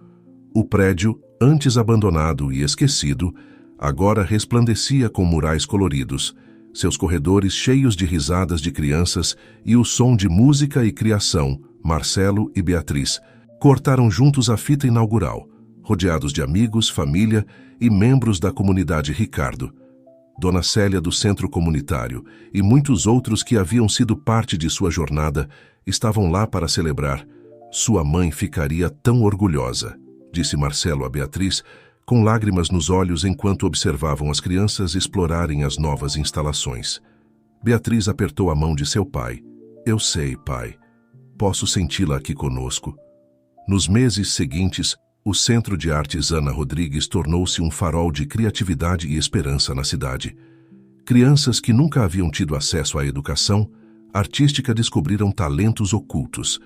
O prédio, antes abandonado e esquecido, agora resplandecia com murais coloridos, seus corredores cheios de risadas de crianças e o som de música e criação. Marcelo e Beatriz cortaram juntos a fita inaugural, rodeados de amigos, família e membros da comunidade Ricardo. Dona Célia do Centro Comunitário e muitos outros que haviam sido parte de sua jornada estavam lá para celebrar. Sua mãe ficaria tão orgulhosa, disse Marcelo a Beatriz, com lágrimas nos olhos enquanto observavam as crianças explorarem as novas instalações. Beatriz apertou a mão de seu pai. Eu sei, pai. Posso senti-la aqui conosco. Nos meses seguintes, o Centro de Artes Ana Rodrigues tornou-se um farol de criatividade e esperança na cidade. Crianças que nunca haviam tido acesso à educação artística descobriram talentos ocultos.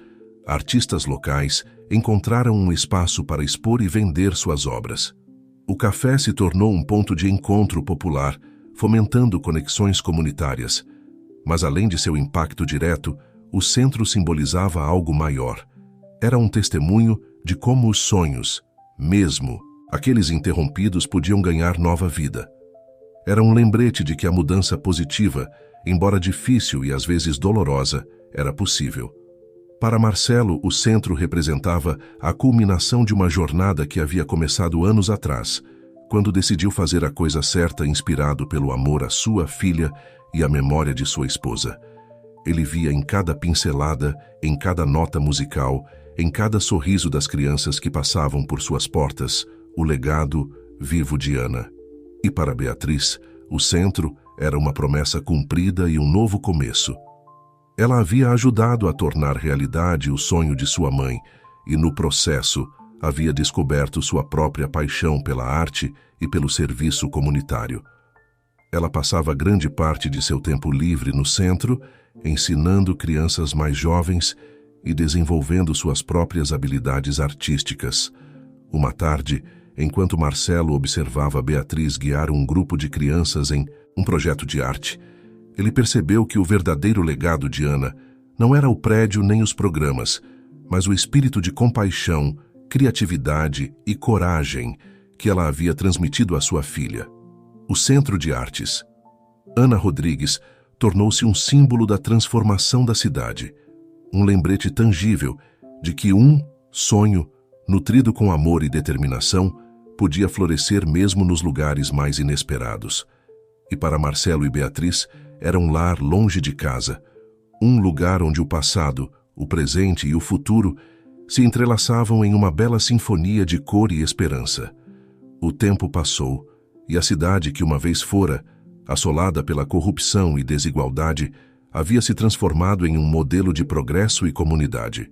Artistas locais encontraram um espaço para expor e vender suas obras. O café se tornou um ponto de encontro popular, fomentando conexões comunitárias. Mas além de seu impacto direto, o centro simbolizava algo maior. Era um testemunho de como os sonhos, mesmo aqueles interrompidos, podiam ganhar nova vida. Era um lembrete de que a mudança positiva, embora difícil e às vezes dolorosa, era possível. Para Marcelo, o centro representava a culminação de uma jornada que havia começado anos atrás, quando decidiu fazer a coisa certa, inspirado pelo amor à sua filha e à memória de sua esposa. Ele via em cada pincelada, em cada nota musical, em cada sorriso das crianças que passavam por suas portas, o legado vivo de Ana. E para Beatriz, o centro Era uma promessa cumprida e um novo começo. Ela havia ajudado a tornar realidade o sonho de sua mãe e, no processo, havia descoberto sua própria paixão pela arte e pelo serviço comunitário. Ela passava grande parte de seu tempo livre no centro, ensinando crianças mais jovens e desenvolvendo suas próprias habilidades artísticas. Uma tarde, enquanto Marcelo observava Beatriz guiar um grupo de crianças em um projeto de arte, ele percebeu que o verdadeiro legado de Ana não era o prédio nem os programas, mas o espírito de compaixão, criatividade e coragem que ela havia transmitido à sua filha. O Centro de Artes. Ana Rodrigues tornou-se um símbolo da transformação da cidade, um lembrete tangível de que um sonho, nutrido com amor e determinação, podia florescer mesmo nos lugares mais inesperados. E para Marcelo e Beatriz, era um lar longe de casa, um lugar onde o passado, o presente e o futuro se entrelaçavam em uma bela sinfonia de cor e esperança. O tempo passou, e a cidade que uma vez fora, assolada pela corrupção e desigualdade, havia se transformado em um modelo de progresso e comunidade.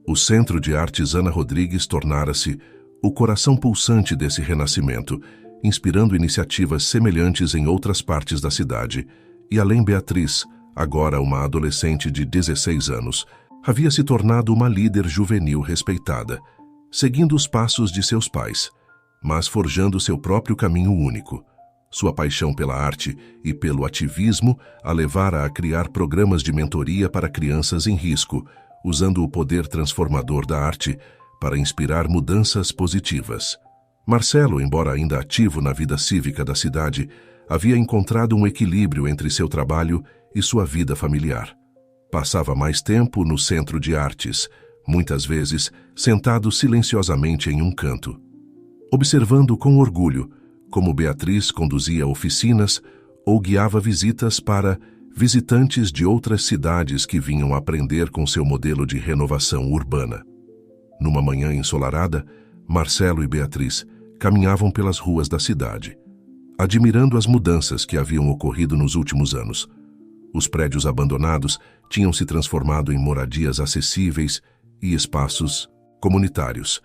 O Centro de Artes Ana Rodrigues tornara-se o coração pulsante desse renascimento, inspirando iniciativas semelhantes em outras partes da cidade, e além Beatriz, agora uma adolescente de 16 anos, havia se tornado uma líder juvenil respeitada, seguindo os passos de seus pais, mas forjando seu próprio caminho único. Sua paixão pela arte e pelo ativismo a levara a criar programas de mentoria para crianças em risco, usando o poder transformador da arte para inspirar mudanças positivas. Marcelo, embora ainda ativo na vida cívica da cidade, havia encontrado um equilíbrio entre seu trabalho e sua vida familiar. Passava mais tempo no Centro de Artes, muitas vezes sentado silenciosamente em um canto, observando com orgulho como Beatriz conduzia oficinas ou guiava visitas para visitantes de outras cidades que vinham aprender com seu modelo de renovação urbana. Numa manhã ensolarada, Marcelo e Beatriz caminhavam pelas ruas da cidade, admirando as mudanças que haviam ocorrido nos últimos anos. Os prédios abandonados tinham se transformado em moradias acessíveis e espaços comunitários.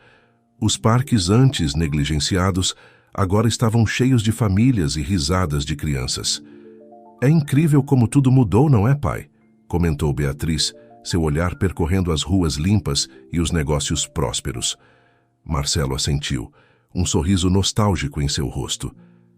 Os parques antes negligenciados agora estavam cheios de famílias e risadas de crianças. "É incrível como tudo mudou, não é, pai?" comentou Beatriz, seu olhar percorrendo as ruas limpas e os negócios prósperos. Marcelo assentiu, um sorriso nostálgico em seu rosto.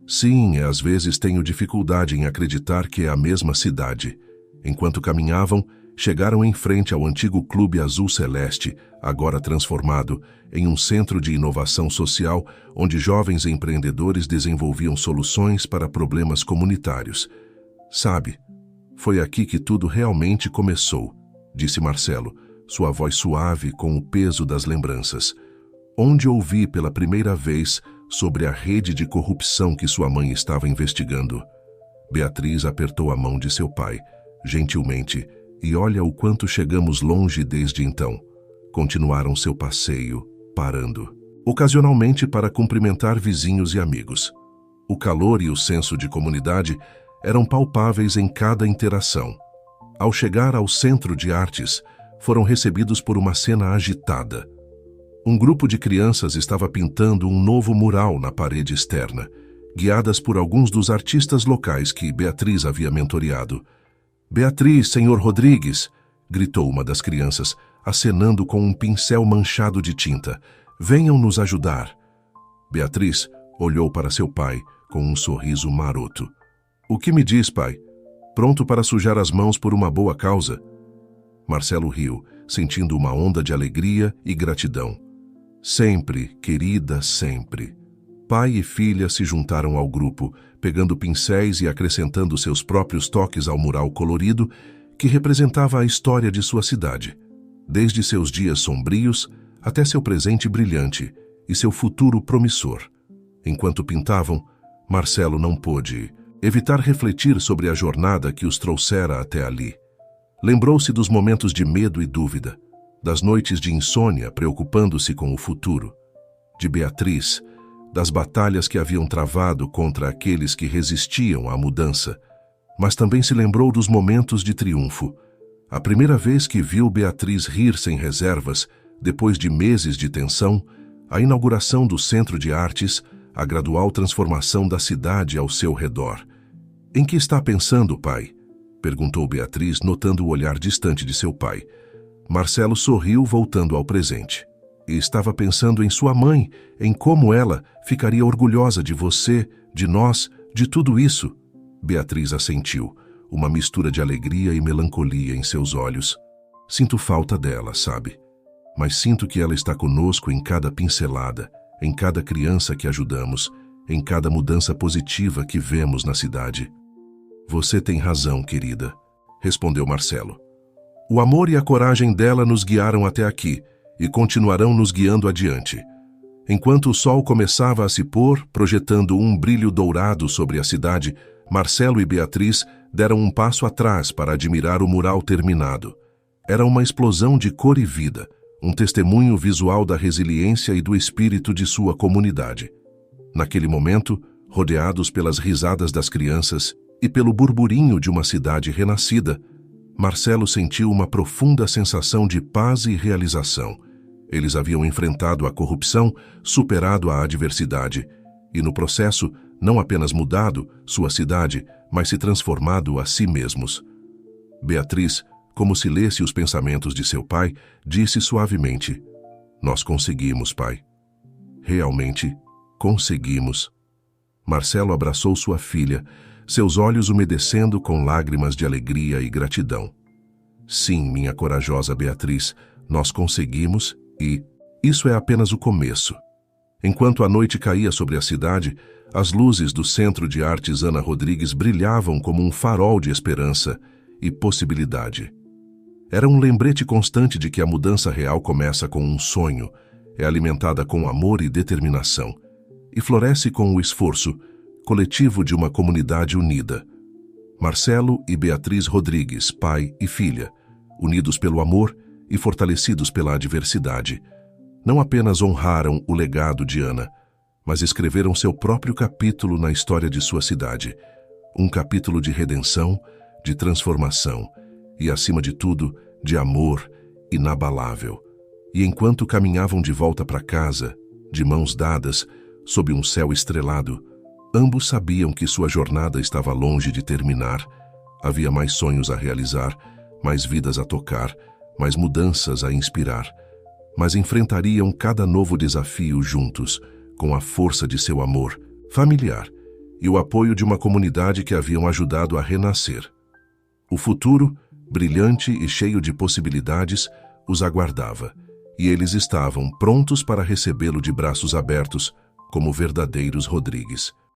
"Sim, às vezes tenho dificuldade em acreditar que é a mesma cidade." Enquanto caminhavam, chegaram em frente ao antigo Clube Azul Celeste, agora transformado em um centro de inovação social onde jovens empreendedores desenvolviam soluções para problemas comunitários. "Sabe, foi aqui que tudo realmente começou", disse Marcelo, sua voz suave com o peso das lembranças. "Onde ouvi pela primeira vez sobre a rede de corrupção que sua mãe estava investigando." Beatriz apertou a mão de seu pai, gentilmente, e "olha o quanto chegamos longe desde então." Continuaram seu passeio, parando, ocasionalmente para cumprimentar vizinhos e amigos. O calor e o senso de comunidade eram palpáveis em cada interação. Ao chegar ao Centro de Artes, foram recebidos por uma cena agitada. Um grupo de crianças estava pintando um novo mural na parede externa, guiadas por alguns dos artistas locais que Beatriz havia mentoreado. "Beatriz, senhor Rodrigues!" gritou uma das crianças, acenando com um pincel manchado de tinta. "Venham nos ajudar." Beatriz olhou para seu pai com um sorriso maroto. "O que me diz, pai? Pronto para sujar as mãos por uma boa causa?" Marcelo riu, sentindo uma onda de alegria e gratidão. "Sempre, querida, sempre." Pai e filha se juntaram ao grupo, pegando pincéis e acrescentando seus próprios toques ao mural colorido que representava a história de sua cidade, desde seus dias sombrios até seu presente brilhante e seu futuro promissor. Enquanto pintavam, Marcelo não pôde evitar refletir sobre a jornada que os trouxera até ali. Lembrou-se dos momentos de medo e dúvida, das noites de insônia preocupando-se com o futuro, de Beatriz, das batalhas que haviam travado contra aqueles que resistiam à mudança, mas também se lembrou dos momentos de triunfo. A primeira vez que viu Beatriz rir sem reservas, depois de meses de tensão, a inauguração do Centro de Artes, a gradual transformação da cidade ao seu redor. "Em que está pensando, pai?" perguntou Beatriz, notando o olhar distante de seu pai. Marcelo sorriu, voltando ao presente. "E estava pensando em sua mãe, em como ela ficaria orgulhosa de você, de nós, de tudo isso." Beatriz assentiu, uma mistura de alegria e melancolia em seus olhos. "Sinto falta dela, sabe? Mas sinto que ela está conosco em cada pincelada, em cada criança que ajudamos, em cada mudança positiva que vemos na cidade." "Você tem razão, querida", respondeu Marcelo. "O amor e a coragem dela nos guiaram até aqui e continuarão nos guiando adiante." Enquanto o sol começava a se pôr, projetando um brilho dourado sobre a cidade, Marcelo e Beatriz deram um passo atrás para admirar o mural terminado. Era uma explosão de cor e vida, um testemunho visual da resiliência e do espírito de sua comunidade. Naquele momento, rodeados pelas risadas das crianças e pelo burburinho de uma cidade renascida, Marcelo sentiu uma profunda sensação de paz e realização. Eles haviam enfrentado a corrupção, superado a adversidade e, no processo, não apenas mudado sua cidade, mas se transformado a si mesmos. Beatriz, como se lesse os pensamentos de seu pai, disse suavemente: "Nós conseguimos, pai. Realmente conseguimos." Marcelo abraçou sua filha, seus olhos umedecendo com lágrimas de alegria e gratidão. "Sim, minha corajosa Beatriz, nós conseguimos e isso é apenas o começo." Enquanto a noite caía sobre a cidade, as luzes do Centro de Artes Ana Rodrigues brilhavam como um farol de esperança e possibilidade. Era um lembrete constante de que a mudança real começa com um sonho, é alimentada com amor e determinação, e floresce com o esforço coletivo de uma comunidade unida. Marcelo e Beatriz Rodrigues, pai e filha, unidos pelo amor e fortalecidos pela adversidade, não apenas honraram o legado de Ana, mas escreveram seu próprio capítulo na história de sua cidade, um capítulo de redenção, de transformação e, acima de tudo, de amor inabalável. E enquanto caminhavam de volta para casa, de mãos dadas, sob um céu estrelado, ambos sabiam que sua jornada estava longe de terminar. Havia mais sonhos a realizar, mais vidas a tocar, mais mudanças a inspirar. Mas enfrentariam cada novo desafio juntos, com a força de seu amor familiar e o apoio de uma comunidade que haviam ajudado a renascer. O futuro, brilhante e cheio de possibilidades, os aguardava, e eles estavam prontos para recebê-lo de braços abertos, como verdadeiros Rodrigues.